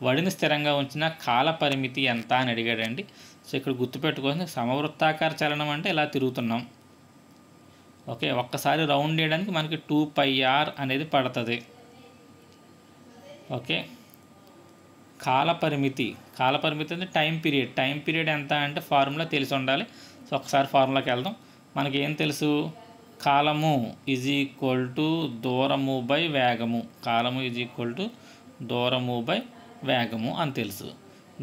వడిని స్థిరంగా ఉంచిన కాల పరిమితి ఎంత అని అడిగాడండి. సో ఇక్కడ గుర్తుపెట్టుకోండి, సమవృత్తాకార చలనం అంటే ఇలా తిరుగుతున్నాం. ఓకే, ఒక్కసారి రౌండ్ చేయడానికి మనకి 2πr అనేది పడుతుంది. ఓకే, కాల పరిమితి అంటే టైం పీరియడ్ ఎంత అంటే ఫార్ములా తెలిసి ఉండాలి. సో ఒకసారి ఫార్ములాకి వెళ్దాం. మనకి ఏం తెలుసు, కాలము ఈజ్ ఈక్వల్ టు దూరము బై వేగము. కాలము ఈజ్ ఈక్వల్ టు దూరము బై వేగము అని తెలుసు.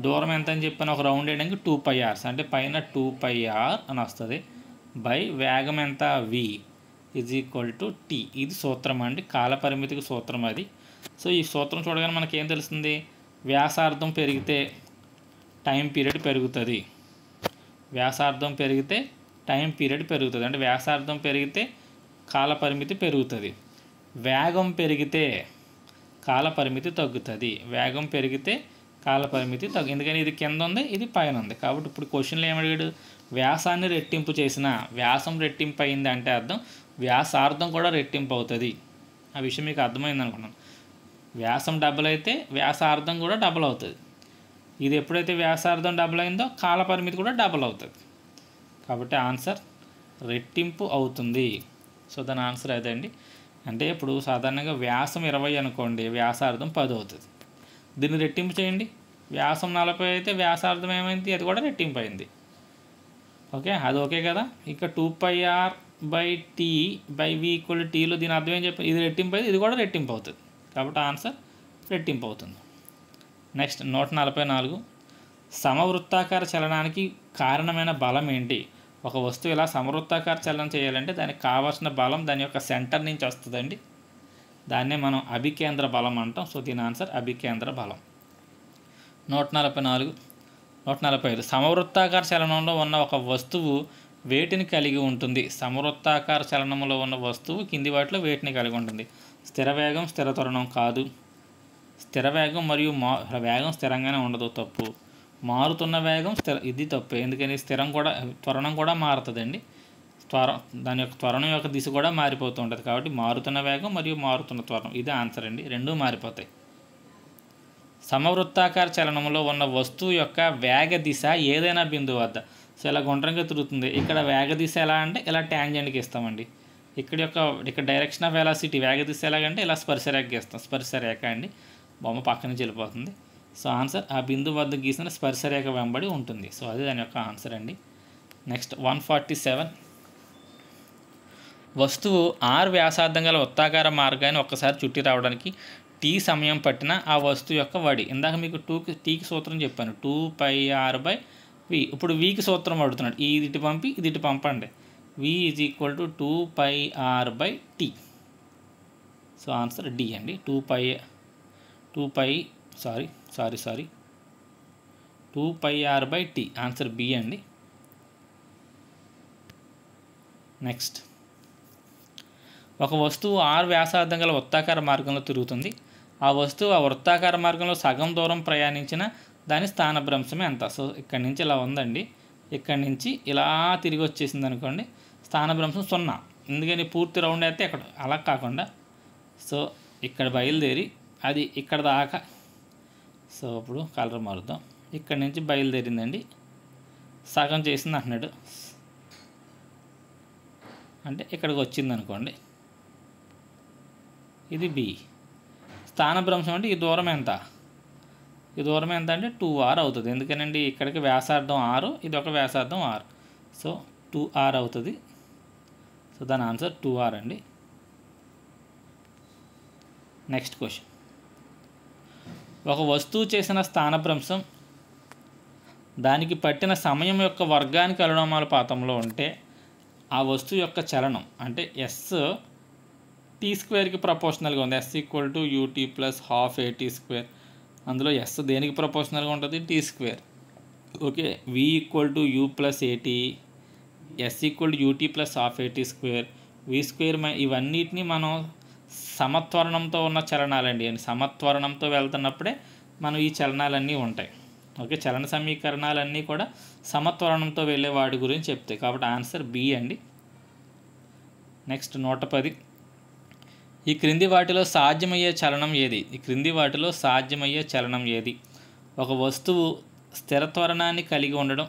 దూరం ఎంత అని చెప్పిన ఒక రౌండ్ వేయడానికి 2πr, అంటే పైన 2πr అని వస్తుంది, బై వేగం ఎంత v is equal to t. ఇది సూత్రం అండి, కాల పరిమితికి సూత్రం అది. సో ఈ సూత్రం చూడగానే మనకి ఏం తెలుస్తుంది, వ్యాసార్థం పెరిగితే టైం పీరియడ్ పెరుగుతుంది. వ్యాసార్థం పెరిగితే టైం పీరియడ్ పెరుగుతుంది, అంటే వ్యాసార్థం పెరిగితే కాల పరిమితి పెరుగుతుంది. వేగం పెరిగితే కాల పరిమితి తగ్గుతుంది. వేగం పెరిగితే కాల పరిమితి ఎందుకని ఇది కింద ఉంది, ఇది పైన ఉంది. కాబట్టి ఇప్పుడు క్వశ్చన్లో ఏమడిగాడు, వ్యాసాన్ని రెట్టింపు చేసిన, వ్యాసం రెట్టింపు అయింది అంటే అర్థం వ్యాసార్థం కూడా రెట్టింపు అవుతుంది. ఆ విషయం మీకు అర్థమైంది అనుకున్నాను. వ్యాసం డబుల్ అయితే వ్యాసార్థం కూడా డబుల్ అవుతుంది. ఇది ఎప్పుడైతే వ్యాసార్థం డబుల్ అయిందో కాల పరిమితి కూడా డబుల్ అవుతుంది. కాబట్టి ఆన్సర్ రెట్టింపు అవుతుంది. సో దాని ఆన్సర్ అదే అండి. అంటే ఇప్పుడు సాధారణంగా వ్యాసం 20 అనుకోండి, వ్యాసార్థం 10 అవుతుంది. దీన్ని రెట్టింపు చేయండి, వ్యాసం 40 అయితే వ్యాసార్థం ఏమైంది, అది కూడా రెట్టింపు అయింది. ఓకే, అది ఓకే కదా. ఇక 2πr by t by v equal టీలో దీని అర్థం ఏం చెప్పి, ఇది రెట్టింపు అయితే ఇది కూడా రెట్టింపు అవుతుంది. కాబట్టి ఆన్సర్ రెట్టింపు అవుతుంది. నెక్స్ట్ 144, సమవృత్తాకార చలనానికి కారణమైన బలం ఏంటి? ఒక వస్తువు ఇలా సమవృత్తాకార చలనం చేయాలంటే దానికి కావాల్సిన బలం దాని యొక్క సెంటర్ నుంచి వస్తుందండి. దాన్నే మనం అభికేంద్ర బలం అంటాం. సో దీని ఆన్సర్ అభికేంద్ర బలం. 145, సమవృత్తాకార చలనంలో ఉన్న ఒక వస్తువు వేటిని కలిగి ఉంటుంది? సమవృత్తాకార చలనంలో ఉన్న వస్తువు కింది వాటిలో వేటిని కలిగి ఉంటుంది? స్థిర వేగం, స్థిర త్వరణం కాదు. స్థిర వేగం మరియు వేగం స్థిరంగానే ఉండదు, తప్పు. మారుతున్న వేగం ఇది తప్పు, ఎందుకని త్వరణం కూడా మారుతుందండి. దాని యొక్క త్వరణం యొక్క దిశ కూడా మారిపోతూ ఉంటుంది. కాబట్టి మారుతున్న వేగం మరియు మారుతున్న త్వరణం, ఇది ఆన్సర్ అండి. రెండూ మారిపోతాయి. సమవృత్తాకార చలనంలో ఉన్న వస్తువు యొక్క వేగ దిశ ఏదైనా బిందువు వద్ద, సో ఇలా గుండ్రంగా తిరుగుతుంది. ఇక్కడ వేగ దిశ ఎలా అంటే ఇలా ట్యాంజెంట్కి ఇస్తామండి. ఇక్కడ డైరెక్షన్ ఆఫ్ వెలాసిటీ వేగ దిశ ఎలాగంటే ఇలా స్పర్శరేఖకి ఇస్తాం. స్పర్శరేఖ అండి, బొమ్మ పక్క నుంచి వెళ్ళిపోతుంది. సో ఆన్సర్ ఆ బిందువు వద్ద గీసిన స్పర్శరేఖ వెంబడి ఉంటుంది. సో అది దాని యొక్క ఆన్సర్ అండి. నెక్స్ట్ 147, వస్తువు r వ్యాసార్థం గల వృత్తాకార మార్గాన్ని ఒక్కసారి చుట్టి రావడానికి t సమయం పట్టిన ఆ వస్తువు యొక్క వడి. ఇందాక మీకు టీకి సూత్రం చెప్పాను, 2πr/v. ఇప్పుడు vకి సూత్రం అడుగుతున్నాడు, ఇది ఇటు పంపి ఇది ఇటు పంపండి. v is equal to 2πr/t. So answer D అండి. 2πr/t, ఆన్సర్ బి అండి. నెక్స్ట్, ఒక వస్తువు r వ్యాసార్థం గల వృత్తాకార మార్గంలో తిరుగుతుంది. ఆ వస్తువు ఆ వృత్తాకార మార్గంలో సగం దూరం ప్రయాణించిన దాని స్థానభ్రంశం ఎంత? సో ఇక్కడి నుంచి ఇలా ఉందండి, ఇక్కడి నుంచి ఇలా తిరిగి వచ్చేసింది అనుకోండి, స్థానభ్రంశం 0. ఎందుకని పూర్తి రౌండ్ అయితే ఇక్కడ అలా కాకుండా, సో ఇక్కడ బయలుదేరి అది ఇక్కడ దాకా, సో ఇప్పుడు కలర్ మారుద్దాం, ఇక్కడి నుంచి బయలుదేరిందండి, సగం చేసింది అంటున్నాడు, అంటే ఇక్కడికి వచ్చింది అనుకోండి, ఇది బి. స్థానభ్రంశం అంటే ఈ దూరం ఎంత అంటే 2r అవుతుంది. ఎందుకనండి ఇక్కడికి వ్యాసార్థం 6, ఇది ఒక వ్యాసార్థం 6, సో 2r అవుతుంది. సో దాని ఆన్సర్ 2r అండి. నెక్స్ట్ క్వశ్చన్, ఒక వస్తువు చేసిన స్థానభ్రంశం దానికి పట్టిన సమయం యొక్క వర్గానికి అనులోమానుపాతంలో ఉంటే ఆ వస్తువు యొక్క చలనం అంటే ఎస్ t² ప్రపోర్షనల్గా ఉంది. s equal to ut plus ½ at². అందులో ఎస్ దేనికి ప్రపోర్షనల్గా ఉంటుంది? t². Okay, v equal to u plus at, s equal to ut plus ½ at², v². ఇవన్నిటిని మనం సమత్వరణంతో ఉన్న చలనాలండి. అని సమత్వరణంతో వెళ్తున్నప్పుడే మనం ఈ చలనాలన్నీ ఉంటాయి. ఓకే, చలన సమీకరణాలన్నీ కూడా సమత్వరణంతో వెళ్ళే వాటి గురించి చెప్తాయి. కాబట్టి ఆన్సర్ బి అండి. నెక్స్ట్ 110, ఈ క్రింది వాటిలో సాధ్యమయ్యే చలనం ఏది? ఈ క్రింది వాటిలో సాధ్యమయ్యే చలనం ఏది? ఒక వస్తువు స్థిర త్వరణాన్ని కలిగి ఉండడం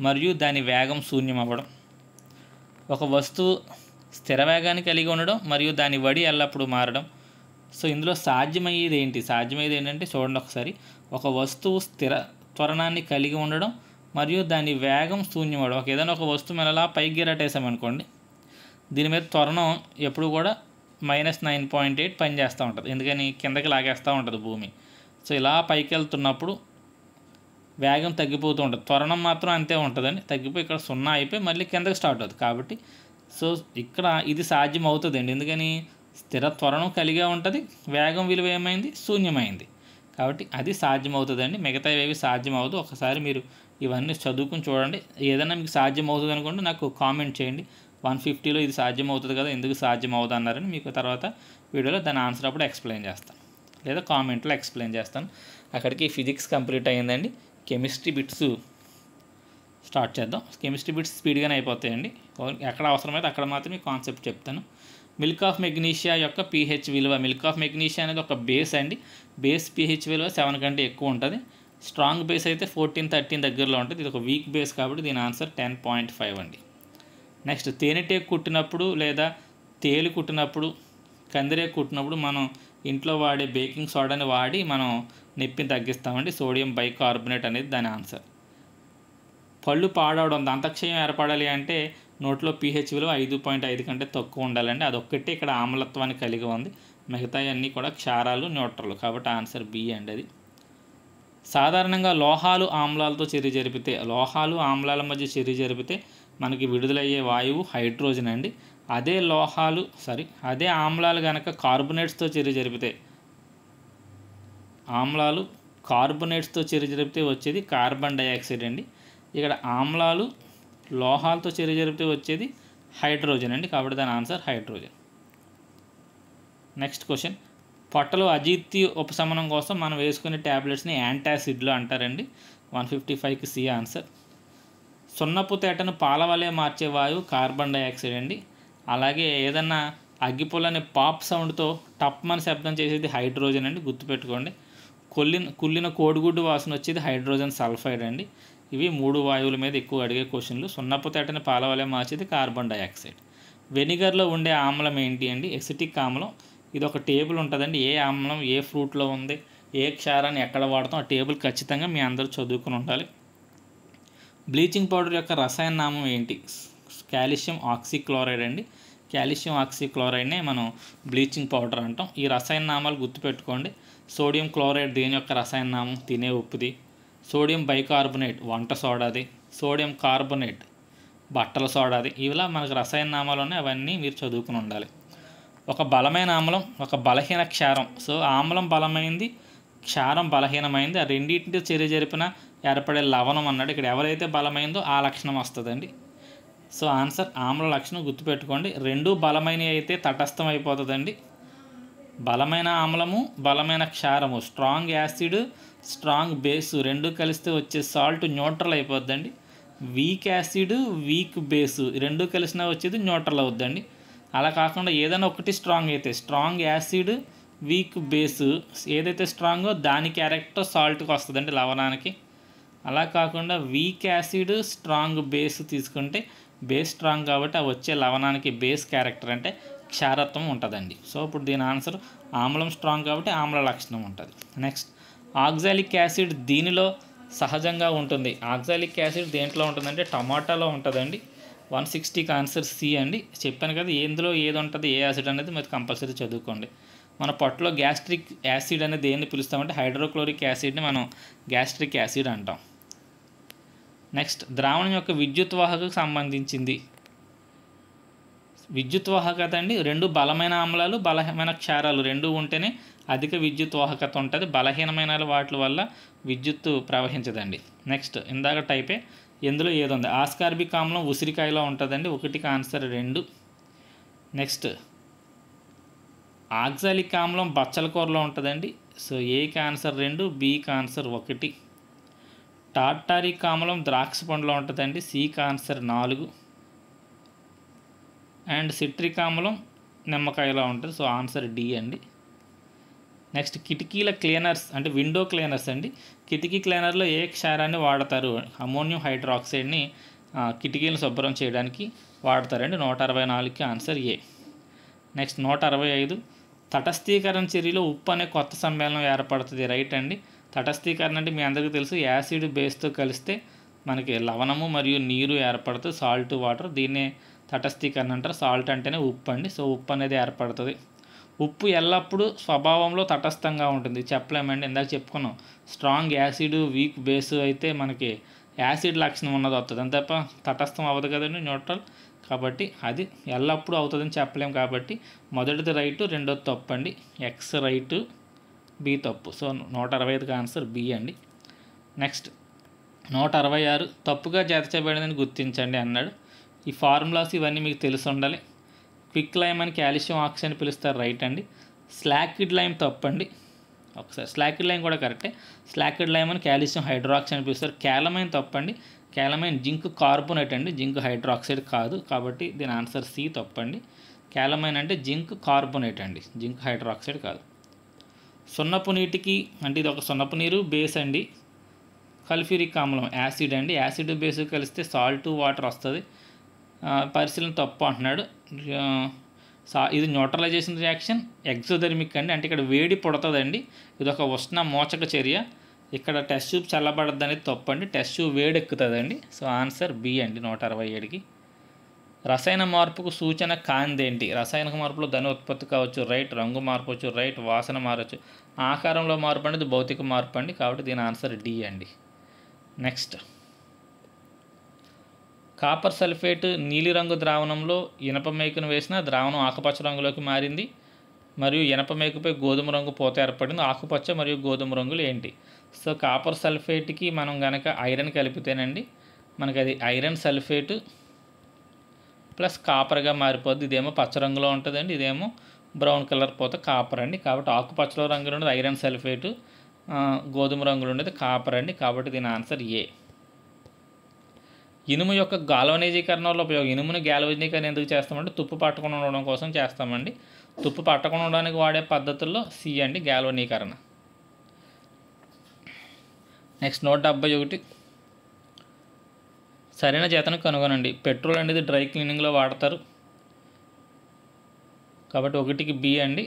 మరియు దాని వేగం శూన్యం అవ్వడం. ఒక వస్తువు స్థిర వేగాన్ని కలిగి ఉండడం మరియు దాని వడి ఎల్లప్పుడూ మారడం. సో ఇందులో సాధ్యమయ్యేది ఏంటి? సాధ్యమయ్యేది ఏంటంటే చూడండి ఒకసారి. ఒక వస్తువు స్థిర త్వరణాన్ని కలిగి ఉండడం మరియు దాని వేగం శూన్యం అవ్వడం. ఏదైనా ఒక వస్తువు మీద అలా పైకి గిరాటేసామనుకోండి, దీని మీద త్వరణం ఎప్పుడు కూడా -9.8 పనిచేస్తూ ఉంటుంది. ఎందుకని కిందకి లాగేస్తూ ఉంటుంది భూమి. సో ఇలా పైకి వెళ్తున్నప్పుడు వేగం తగ్గిపోతూ ఉంటుంది, త్వరణం మాత్రం అంతే ఉంటుందండి. తగ్గిపోయి ఇక్కడ 0 అయిపోయి మళ్ళీ కిందకి స్టార్ట్ అవుతుంది. కాబట్టి సో ఇక్కడ ఇది సాధ్యం అవుతుందండి. ఎందుకని స్థిర త్వరణం కలిగే ఉంటుంది, వేగం విలువ ఏమైంది? శూన్యమైంది. కాబట్టి అది సాధ్యం అవుతుందండి. మిగతా ఏవి సాధ్యం అవుతుంది. ఒకసారి మీరు ఇవన్నీ చదువుకుని చూడండి. ఏదైనా మీకు సాధ్యం అవుతుంది అనుకోండి, నాకు కామెంట్ చేయండి. 150లో ఇది సాధ్యం అవుతుంది కదా, ఎందుకు సాధ్యం అవుతుంది అన్నారని మీకు తర్వాత వీడియోలో దాని ఆన్సర్ అప్పుడు ఎక్స్ప్లెయిన్ చేస్తాను, లేదా కామెంట్లో ఎక్స్ప్లెయిన్ చేస్తాను. అక్కడికి ఫిజిక్స్ కంప్లీట్ అయ్యిందండి. కెమిస్ట్రీ బిట్స్ స్టార్ట్ చేద్దాం. కెమిస్ట్రీ బిట్స్ స్పీడ్గానే అయిపోతాయండి. ఎక్కడ అవసరమైతే అక్కడ మాత్రమే కాన్సెప్ట్ చెప్తాను. మిల్క్ ఆఫ్ మెగ్నీషియా యొక్క pH విలువ. మిల్క్ ఆఫ్ మెగ్నీషియా అనేది ఒక బేస్ అండి. బేస్ pH విలువ 7 కంటే ఎక్కువ ఉంటుంది. స్ట్రాంగ్ బేస్ అయితే 14-13 దగ్గరలో ఉంటుంది. ఇది ఒక వీక్ బేస్ కాబట్టి దీని ఆన్సర్ 10.5 అండి. నెక్స్ట్, తేనెటీగ కుట్టినప్పుడు లేదా తేలు కుట్టినప్పుడు, కందిరేగ కుట్టినప్పుడు మనం ఇంట్లో వాడే బేకింగ్ సోడాని వాడి మనం నొప్పిని తగ్గిస్తామండి. సోడియం బైకార్బోనేట్ అనేది దాని ఆన్సర్. పళ్ళు పాడవడం, దంతక్షయం ఏర్పడాలి అంటే నోట్లో pH విలువ 5.5 కంటే తక్కువ ఉండాలండి. అదొక్కటే ఇక్కడ ఆమ్లత్వాన్ని కలిగి ఉంది. మిగతా అన్నీ కూడా క్షారాలు, న్యూట్రల్. కాబట్టి ఆన్సర్ బి అండి. అది సాధారణంగా లోహాలు ఆమ్లాలతో చర్య జరిపితే, లోహాలు ఆమ్లాల మధ్య చర్య జరిపితే మనకి విడుదలయ్యే వాయువు హైడ్రోజన్ అండి. అదే ఆమ్లాలు కనుక కార్బొనేట్స్తో చర్య జరిపితే, ఆమ్లాలు కార్బొనేట్స్తో చర్య జరిపితే వచ్చేది కార్బన్ డైఆక్సైడ్ అండి. ఇక్కడ ఆమ్లాలు లోహాలతో చర్య జరిపితే వచ్చేది హైడ్రోజన్ అండి. కాబట్టి దాని ఆన్సర్ హైడ్రోజన్. నెక్స్ట్ క్వశ్చన్, పొట్టలో అజీర్తి ఉపశమనం కోసం మనం వేసుకునే ట్యాబ్లెట్స్ని యాంటాసిడ్లు అంటారండి. 155కి సి ఆన్సర్. సున్నపు తేటను పాల వలె మార్చే వాయువు కార్బన్ డైఆక్సైడ్ అండి. అలాగే ఏదన్నా అగ్గిపుల్లని పాప్ సౌండ్తో టప్మని శబ్దం చేసేది హైడ్రోజన్ అండి, గుర్తుపెట్టుకోండి. కుళ్ళిన కోడిగుడ్డు వాసన వచ్చేది హైడ్రోజన్ సల్ఫైడ్ అండి. ఇవి 3 వాయువుల మీద ఎక్కువ అడిగే క్వశ్చన్లు. సున్నపు తేటని పాల వలె మార్చేది కార్బన్ డైఆక్సైడ్. వెనిగర్లో ఉండే ఆమ్లం ఏంటి అండి? ఎసిటిక్ ఆమ్లం. ఇది ఒక టేబుల్ ఉంటుందండి. ఏ ఆమ్లం ఏ ఫ్రూట్లో ఉంది, ఏ క్షారాన్ని ఎక్కడ వాడతాం, ఆ టేబుల్ ఖచ్చితంగా మీ అందరూ చదువుకుని ఉండాలి. బ్లీచింగ్ పౌడర్ యొక్క రసాయన నామం ఏంటి? కాల్షియం ఆక్సీక్లోరైడ్ అండి. కాల్షియం ఆక్సీక్లోరైడ్నే మనం బ్లీచింగ్ పౌడర్ అంటాం. ఈ రసాయన నామాలు గుర్తుపెట్టుకోండి. సోడియం క్లోరైడ్ దేని యొక్క రసాయన నామం? తినే ఉప్పుది. సోడియం బైకార్బోనేట్ వంట సోడాది. సోడియం కార్బోనేట్ బట్టల సోడాది. ఇలా మనకు రసాయన నామాలు ఉన్నాయి, అవన్నీ మీరు చదువుకుని ఉండాలి. ఒక బలమైన ఆమ్లం, ఒక బలహీన క్షారం. సో ఆమ్లం బలమైంది, క్షారం బలహీనమైంది. ఆ రెండింటితో చర్య జరిపిన ఏర్పడే లవణం అన్నాడు. ఇక్కడ ఎవరైతే బలమైందో ఆ లక్షణం వస్తుందండి. సో ఆన్సర్ ఆమ్ల లక్షణం గుర్తుపెట్టుకోండి. రెండు బలమైనవి అయితే తటస్థం అయిపోతుందండి. బలమైన ఆమ్లము, బలమైన క్షారము, స్ట్రాంగ్ యాసిడ్, స్ట్రాంగ్ బేసు రెండు కలిస్తే వచ్చే సాల్ట్ న్యూట్రల్ అయిపోద్దండి. వీక్ యాసిడ్, వీక్ బేసు రెండు కలిసినా వచ్చేది న్యూట్రల్ అవుద్దండి. అలా కాకుండా ఏదైనా ఒకటి స్ట్రాంగ్ అయితే, స్ట్రాంగ్ యాసిడ్, వీక్ బేసు ఏదైతే స్ట్రాంగో దాని క్యారెక్టర్ సాల్ట్కి వస్తుందండి, లవణానికి. అలా కాకుండా వీక్ యాసిడ్, స్ట్రాంగ్ బేస్ తీసుకుంటే బేస్ స్ట్రాంగ్ కాబట్టి ఆ వచ్చే లవణానికి బేస్ క్యారెక్టర్ అంటే క్షారత్వం ఉంటుందండి. సో ఇప్పుడు దీని ఆన్సర్ ఆమ్లం స్ట్రాంగ్ కాబట్టి ఆమ్ల లక్షణం ఉంటుంది. నెక్స్ట్, ఆక్సాలిక్ యాసిడ్ దీనిలో సహజంగా ఉంటుంది. ఆక్సాలిక్ యాసిడ్ దేంట్లో ఉంటుందంటే టమాటాలో ఉంటుందండి. 160కి ఆన్సర్ సి అండి. చెప్పాను కదా ఎందులో ఏది ఉంటుంది, ఏ యాసిడ్ అనేది మీరు కంపల్సరీ చదువుకోండి. మన పొట్టలో గ్యాస్ట్రిక్ యాసిడ్ అనేది దేన్ని పిలుస్తామంటే హైడ్రోక్లోరిక్ యాసిడ్ని మనం గ్యాస్ట్రిక్ యాసిడ్ అంటాం. నెక్స్ట్, ద్రావణం యొక్క విద్యుత్ వాహకకు సంబంధించింది. విద్యుత్ వాహకత అండి, రెండు బలమైన ఆమ్లాలు, బలహీనమైన క్షారాలు రెండు ఉంటేనే అధిక విద్యుత్ వాహకత ఉంటుంది. బలహీనమైన వాటి వల్ల విద్యుత్తు ప్రవహించదండి. నెక్స్ట్, ఇందాక టైపే ఎందులో ఏది ఉంది? ఆస్కార్బిక్ ఆమ్లం ఉసిరికాయలో ఉంటుందండి. 1కి ఆన్సర్ 2. నెక్స్ట్, ఆక్సాలిక్ ఆమ్లం బచ్చల కూరలో ఉంటుందండి. సో ఏకి ఆన్సర్ 2, బికి ఆన్సర్ 1. టార్టారిక్ ఆమ్లం ద్రాక్ష పండులో ఉంటుందండి. సికి ఆన్సర్ 4. అండ్ సిట్రిక్ ఆమ్లం నిమ్మకాయలా ఉంటుంది. సో ఆన్సర్ డి అండి. నెక్స్ట్ కిటికీల క్లీనర్స్ అంటే విండో క్లీనర్స్ అండి. కిటికీ క్లీనర్లో ఏ క్షారాన్ని వాడతారు? అమోనియం హైడ్రాక్సైడ్ని కిటికీలను శుభ్రం చేయడానికి వాడతారండి. 164కి ఆన్సర్ ఏ. నెక్స్ట్ 165 తటస్థీకరణ చర్యలో ఉప్పు అనే కొత్త సమ్మేళనం ఏర్పడుతుంది. రైట్ అండి. తటస్థీకరణ అంటే మీ అందరికీ తెలుసు, యాసిడ్ బేస్తో కలిస్తే మనకి లవణము మరియు నీరు ఏర్పడుతుంది, సాల్ట్ వాటర్. దీన్నే తటస్థీకరణ అంటారు. సాల్ట్ అంటేనే ఉప్పు అండి. సో ఉప్పు అనేది ఏర్పడుతుంది. ఉప్పు ఎల్లప్పుడూ స్వభావంలో తటస్థంగా ఉంటుంది. చెప్పలేమండి, ఇందాక చెప్పుకున్నాం. స్ట్రాంగ్ యాసిడ్ వీక్ బేస్ అయితే మనకి యాసిడ్ లక్షణం ఉన్నది వస్తుంది, అంతే తప్ప తటస్థం అవ్వదు కదండి, న్యూట్రల్. కాబట్టి అది ఎల్లప్పుడూ అవుతుందని చెప్పలేము. కాబట్టి మొదటిది రైటు, రెండోది తప్పు అండి. ఎక్స్ రైటు, బి తప్పు. సో 165కి ఆన్సర్ బి అండి. నెక్స్ట్ 166 తప్పుగా చేర్చబడిందని గుర్తించండి అన్నాడు. ఈ ఫార్ములాస్ ఇవన్నీ మీకు తెలిసి ఉండాలి. క్విక్ లైమ్ అని కాల్షియం ఆక్సైడ్ అని పిలుస్తారు. రైట్ అండి. స్లాక్డ్ లైమ్ తప్పండి. ఒకసారి స్లాక్డ్ లైమ్ కూడా కరెక్టే. స్లాక్డ్ లైమ్ అని కాల్షియం హైడ్రాక్సైడ్ అని పిలుస్తారు. క్యాలమైన్ తప్పండి. క్యాలమైన్ జింక్ కార్బోనేట్ అండి, జింక్ హైడ్రాక్సైడ్ కాదు. కాబట్టి దీని ఆన్సర్ సి తప్పండి. క్యాలమైన్ అంటే జింక్ కార్బోనేట్ అండి, జింక్ హైడ్రాక్సైడ్ కాదు. సున్నపు నీటికి అంటే ఇది ఒక సున్నపు నీరు బేస్ అండి. సల్ఫ్యూరిక్ ఆమ్లం యాసిడ్ అండి. యాసిడ్ బేస్ కలిస్తే సాల్ట్ వాటర్ వస్తుంది. పరిశీలన తప్పు అంటున్నాడు. ఇది న్యూట్రలైజేషన్ రియాక్షన్ ఎగ్జోథెర్మిక్ అండి. అంటే ఇక్కడ వేడి పుడుతుందండి. ఇది ఒక ఉష్ణ మోచక చర్య. ఇక్కడ టెస్ట్ ట్యూబ్ చల్లబడద్దు అనేది తప్పు అండి. టెస్ట్ ట్యూబ్ వేడెక్కుతుందండి. సో ఆన్సర్ బి అండి 167కి. రసాయన మార్పుకు సూచన కానిది ఏంటి? రసాయనిక మార్పులో ధన ఉత్పత్తి కావచ్చు, రైట్. రంగు మార్పవచ్చు, రైట్. వాసన మారచ్చు. ఆకారంలో మార్పు అనేది భౌతిక మార్పు అండి. కాబట్టి దీని ఆన్సర్ డి అండి. నెక్స్ట్ కాపర్ సల్ఫేట్ నీలిరంగు ద్రావణంలో ఇనప మేకును వేసిన ద్రావణం ఆకుపచ్చ రంగులోకి మారింది మరియు ఇనప మేకుపై గోధుమ రంగు పూత ఏర్పడింది. ఆకుపచ్చ మరియు గోధుమ రంగులు ఏంటి? సో కాపర్ సల్ఫేట్కి మనం కనుక ఐరన్ కలిపితేనండి మనకి అది ఐరన్ సల్ఫేట్ ప్లస్ కాపర్గా మారిపోద్ది. ఇదేమో పచ్చ రంగులో ఉంటుందండి, ఇదేమో బ్రౌన్ కలర్ పూత కాపర్ అండి. కాబట్టి ఆకుపచ్చలో రంగులో ఉండేది ఐరన్ సల్ఫేటు, గోధుమ రంగులో ఉండేది కాపర్ అండి. కాబట్టి దీని ఆన్సర్ ఏ. ఇనుము యొక్క గాల్వనైజీకరణలో ఉపయోగం. ఇనుమును గాల్వనీకరణ ఎందుకు చేస్తామంటే తుప్పు పట్టకుండా ఉండడం కోసం చేస్తామండి. తుప్పు పట్టకుండా ఉండడానికి వాడే పద్ధతుల్లో సి అండి, గాల్వనీకరణ. నెక్స్ట్ 171 సరైన జతను కనుగొనండి. పెట్రోల్ అనేది డ్రై క్లీనింగ్లో వాడతారు కాబట్టి 1కి బి అండి.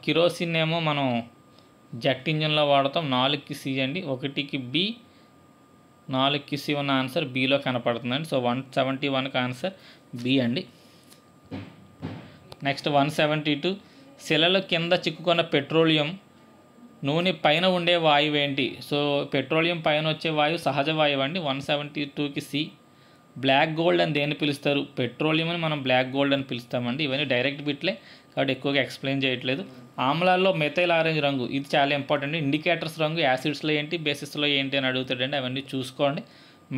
కిరోసిన్ ఏమో మనం జెట్ ఇంజన్లో వాడతాం. 4కి సి అండి. 1కి బి, 4కి సి ఉన్న ఆన్సర్ బిలో కనపడుతుందండి. సో 171కి ఆన్సర్ బి అండి. నెక్స్ట్ 172 శిలల కింద చిక్కుకున్న పెట్రోలియం నూనె పైన ఉండే వాయువు ఏంటి? సో పెట్రోలియం పైన వచ్చే వాయువు సహజ వాయువు అండి. 172కి సి. బ్లాక్ గోల్డ్ అని దేన్ని పిలుస్తారు? పెట్రోలియం అని మనం బ్లాక్ గోల్డ్ అని పిలుస్తామండి. ఇవన్నీ డైరెక్ట్ బిట్లే కాబట్టి ఎక్కువగా ఎక్స్ప్లెయిన్ చేయట్లేదు. ఆమ్లాల్లో మెథైల్ ఆరెంజ్ రంగు, ఇది చాలా ఇంపార్టెంట్. ఇండికేటర్స్ రంగు యాసిడ్స్లో ఏంటి, బేసిస్లో ఏంటి అని అడుగుతాడండి. అవన్నీ చూసుకోండి.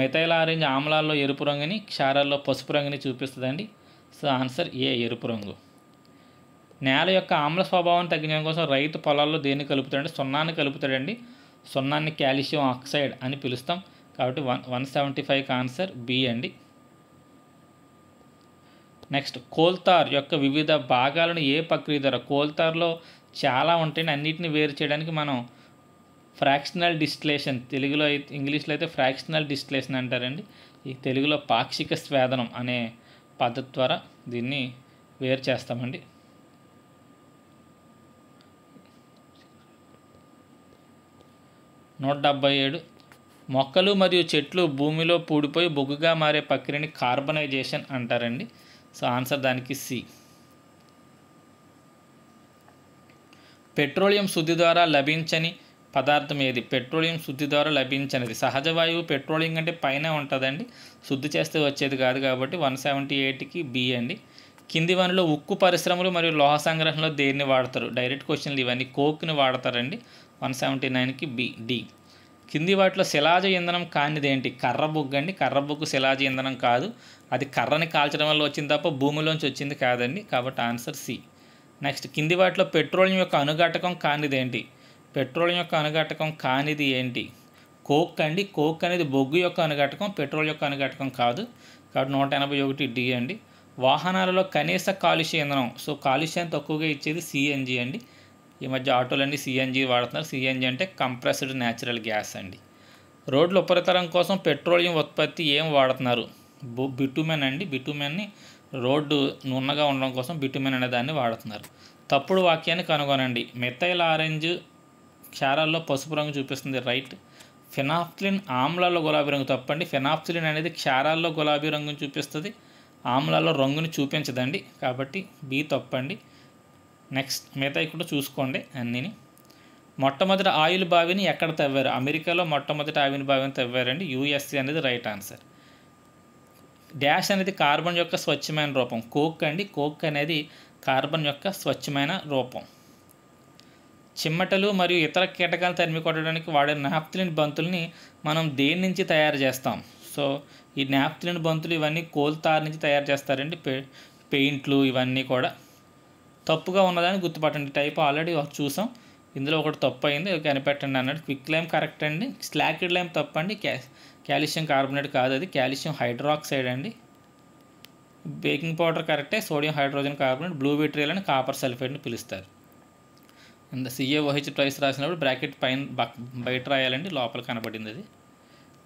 మెథైల్ ఆరెంజ్ ఆమ్లాల్లో ఎరుపు రంగుని, క్షారాల్లో పసుపు రంగుని చూపిస్తుందండి. సో ఆన్సర్ ఏ, ఎరుపు రంగు. నేల యొక్క ఆమ్ల స్వభావం తగ్గించడం కోసం రైతు పొలాల్లో దేన్ని కలుపుతాడంటే సున్నాన్ని కలుపుతాడండి. సున్నాన్ని కాల్షియం ఆక్సైడ్ అని పిలుస్తాం. కాబట్టి 175కి ఆన్సర్ బి అండి. నెక్స్ట్ కోల్తార్ యొక్క వివిధ భాగాలను ఏ ప్రక్రియ ద్వారా? కోల్తార్లో చాలా ఉంటాయండి. అన్నిటిని వేరు చేయడానికి మనం ఫ్రాక్షనల్ డిస్టిలేషన్, తెలుగులో అయితే, ఇంగ్లీష్లో అయితే ఫ్రాక్షనల్ డిస్టిలేషన్ అంటారండి. ఈ తెలుగులో పాక్షిక స్వేదనం అనే పద్ధతి ద్వారా దీన్ని వేరు చేస్తామండి. నూట 77 మొక్కలు మరియు చెట్లు భూమిలో పూడిపోయి బొగ్గుగా మారే ప్రక్రియని కార్బనైజేషన్ అంటారండి. సో ఆన్సర్ దానికి సి. పెట్రోలియం శుద్ధి ద్వారా లభించని పదార్థం ఏది? పెట్రోలియం శుద్ధి ద్వారా లభించనిది సహజ వాయువు. పెట్రోలియం అంటే పైన ఉంటుందండి, శుద్ధి చేస్తే వచ్చేది కాదు. కాబట్టి 178కి బి అండి. కింది వనలో ఉక్కు పరిశ్రమలు మరియు లోహ సంగ్రహణలో దేన్ని వాడతారు? డైరెక్ట్ క్వశ్చన్లు ఇవన్నీ. కోక్ని వాడతారండి. 179కి బి, డి. కింది వాటిలో శిలాజ ఇంధనం కానిది ఏంటి? కర్ర బొగ్గు అండి. కర్ర బొగ్గు శిలాజ ఇంధనం కాదు. అది కర్రని కాల్చడం వల్ల వచ్చింది తప్ప భూమిలోంచి వచ్చింది కాదండి. కాబట్టి ఆన్సర్ సి. నెక్స్ట్ కింది వాటిలో పెట్రోలియం యొక్క అణుఘటకం కానిది ఏంటి? పెట్రోలియం యొక్క అణుఘటకం కానిది ఏంటి? కోక్ అండి. కోక్ అనేది బొగ్గు యొక్క అణుఘటకం, పెట్రోల్ యొక్క అణుఘటకం కాదు. కాబట్టి 181 డి అండి. వాహనాలలో కనీస కాలుష్య ఇంధనం, సో కాలుష్యాన్ని తక్కువగా ఇచ్చేది సిఎన్జి అండి. ఈ మధ్య ఆటోలన్నీ సిఎన్జి వాడుతున్నారు. సిఎన్జి అంటే కంప్రెస్డ్ న్యాచురల్ గ్యాస్ అండి. రోడ్ల ఉపరితలం కోసం పెట్రోలియం ఉత్పత్తి ఏం వాడుతున్నారు? బిటుమెన్ అండి. బిటుమెన్ని రోడ్డు నున్నగా ఉండడం కోసం బిటుమెన్ అనే దాన్ని వాడుతున్నారు. తప్పుడు వాక్యాన్ని కనుగొనండి. మెథైల్ ఆరెంజ్ క్షారాల్లో పసుపు రంగు చూపిస్తుంది, రైట్. ఫెనాఫ్థలిన్ ఆమ్లాల్లో గులాబీ రంగు, తప్పండి. ఫెనాఫ్థలిన్ అనేది క్షారాల్లో గులాబీ రంగుని చూపిస్తుంది, ఆమ్లాల్లో రంగుని చూపించదండి, కాబట్టి బి తప్పండి. నెక్స్ట్ మిగతాయి కూడా చూసుకోండి అన్నీని. మొట్టమొదటి ఆయిల్ బావిని ఎక్కడ తవ్వారు? అమెరికాలో మొట్టమొదటి ఆయిల్ బావిని తవ్వారండి. యుఎస్ఏ అనేది రైట్ ఆన్సర్. డాష్ అనేది కార్బన్ యొక్క స్వచ్ఛమైన రూపం, కోక్ అండి. కోక్ అనేది కార్బన్ యొక్క స్వచ్ఛమైన రూపం. చిమ్మటలు మరియు ఇతర కీటకాలు తరిమి కొట్టడానికి వాడే నాప్థలిన్ బంతుల్ని మనం దేని నుంచి తయారు చేస్తాం? సో ఈ నాప్థలిన్ బంతులు ఇవన్నీ కోల్ తార్ నుంచి తయారు చేస్తారండి. పెయింట్లు ఇవన్నీ కూడా. తప్పుగా ఉన్నదాన్ని గుర్తుపట్టండి. టైప్ ఆల్రెడీ చూసాం, ఇందులో ఒకటి తప్పు అయింది, కనిపెట్టండి అన్నాడు. క్విక్ లైమ్ కరెక్ట్ అండి. స్లాకిడ్ లైమ్ తప్పండి. కాల్షియం కార్బోనేట్ కాదు, అది కాల్షియం హైడ్రాక్సైడ్ అండి. బేకింగ్ పౌడర్ కరెక్టే, sodium hydrogen carbonate. Blue vitriol అని కాపర్ సల్ఫేట్ని పిలుస్తారు. అండ్ CaOH ట్వైస్ రాసినప్పుడు బ్రాకెట్ పైన బయట రాయాలండి, లోపల కనబడింది అది.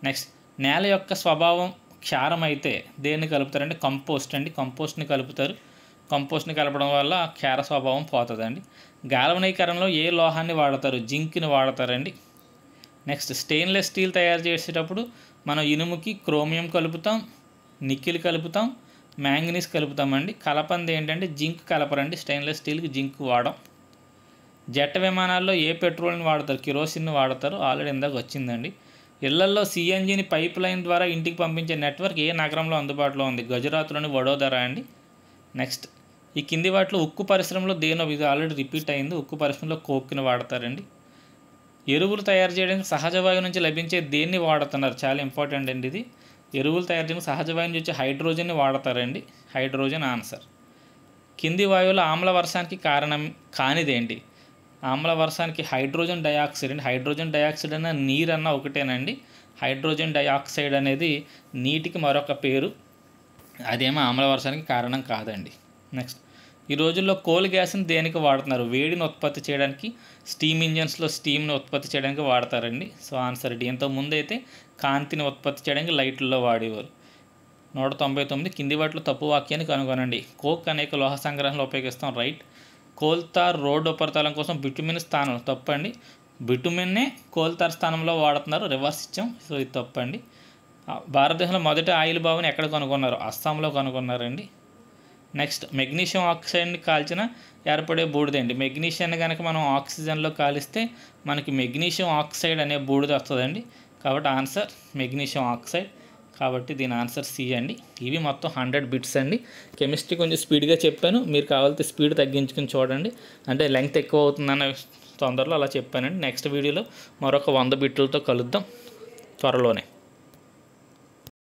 నెక్స్ట్, నేల యొక్క స్వభావం క్షారం అయితే దేన్ని కలుపుతారంటే కంపోస్ట్ అండి. కంపోస్ట్ని కలుపుతారు. కంపోస్ట్ని కలపడం వల్ల క్షార స్వభావం పోతుందండి. గాల్వనీకరణలో ఏ లోహాన్ని వాడతారు? జింక్ని వాడతారండి. నెక్స్ట్, స్టెయిన్లెస్ స్టీల్ తయారు చేసేటప్పుడు మనం ఇనుముకి క్రోమియం కలుపుతాం, నిక్కిల్ కలుపుతాం, మ్యాంగనీస్ కలుపుతామండి. కలపంది ఏంటంటే జింక్ కలపరండి. స్టెయిన్లెస్ స్టీల్కి జింక్ వాడడం. జెట్ విమానాల్లో ఏ పెట్రోల్ని వాడతారు? కిరోసిన్ని వాడతారు, ఆల్రెడీ ఇందాక వచ్చిందండి. ఇళ్లల్లో సిఎన్జిని పైప్ లైన్ ద్వారా ఇంటికి పంపించే నెట్వర్క్ ఏ నగరంలో అందుబాటులో ఉంది? గుజరాత్లోని వడోదరా అండి. నెక్స్ట్, ఈ కింది వాటిలో ఉక్కు పరిశ్రమలో ఇది ఆల్రెడీ రిపీట్ అయింది. ఉక్కు పరిశ్రమలో కోక్ని వాడతారండి. ఎరువులు తయారు చేయడానికి సహజ వాయువు నుంచి లభించే దేన్ని వాడుతున్నారు? చాలా ఇంపార్టెంట్ అండి ఇది. ఎరువులు తయారు చేయడానికి సహజ వాయువు నుంచి హైడ్రోజన్ని వాడతారండి. Hydrogen answer. కింది వాయువుల ఆమ్ల వర్షానికి కారణం కానిదేంటి? ఆమ్ల వర్షానికి హైడ్రోజన్ డయాక్సైడ్ అండి. హైడ్రోజన్ డయాక్సైడ్ అన్న నీరన్న ఒకటేనండి. హైడ్రోజన్ డయాక్సైడ్ అనేది నీటికి మరొక పేరు, అదేమో ఆమ్ల వర్షానికి కారణం కాదండి. నెక్స్ట్, ఈ రోజుల్లో కోల్ గ్యాస్ని దేనికి వాడుతున్నారు? వేడిని ఉత్పత్తి చేయడానికి, స్టీమ్ ఇంజన్స్లో స్టీమ్ని ఉత్పత్తి చేయడానికి వాడతారండి. So answer D. ఇంతకు ముందు అయితే కాంతిని ఉత్పత్తి చేయడానికి లైట్లలో వాడేవారు. 199, కింది వాటిలో తప్పు వాక్యాన్ని కనుగొనండి. కోక్ అనేక లోహ సంగ్రహంలో ఉపయోగిస్తాం, రైట్. కోల్తార్ రోడ్డు ఉపరితలం కోసం బిటుమిన్ స్థానం, తప్పండి. బిటుమిన్నే కోల్తార్ స్థానంలో వాడుతున్నారు, రివర్స్ ఇచ్చాం, సో ఇది తప్పండి. భారతదేశంలో మొదటి ఆయిల్ బావిని ఎక్కడ కనుగొన్నారు? అస్సాంలో కనుగొన్నారండి. నెక్స్ట్, మెగ్నీషియం ఆక్సైడ్ని కాల్చిన ఏర్పడే బూడిదండి. మెగ్నీషియాన్ని కనుక మనం ఆక్సిజన్లో కాలిస్తే మనకి మెగ్నీషియం ఆక్సైడ్ అనే బూడిద వస్తుందండి. కాబట్టి ఆన్సర్ మెగ్నీషియం ఆక్సైడ్. కాబట్టి దీని ఆన్సర్ సి అండి. ఇవి మొత్తం 100 బిట్స్ అండి. కెమిస్ట్రీ కొంచెం స్పీడ్గా చెప్పాను, మీరు కావాలంటే స్పీడ్ తగ్గించుకుని చూడండి, అంటే లెంగ్త్ ఎక్కువ అవుతుందన్న తొందరలో అలా చెప్పానండి. నెక్స్ట్ వీడియోలో మరొక 100 బిట్లతో కలుద్దాం త్వరలోనే.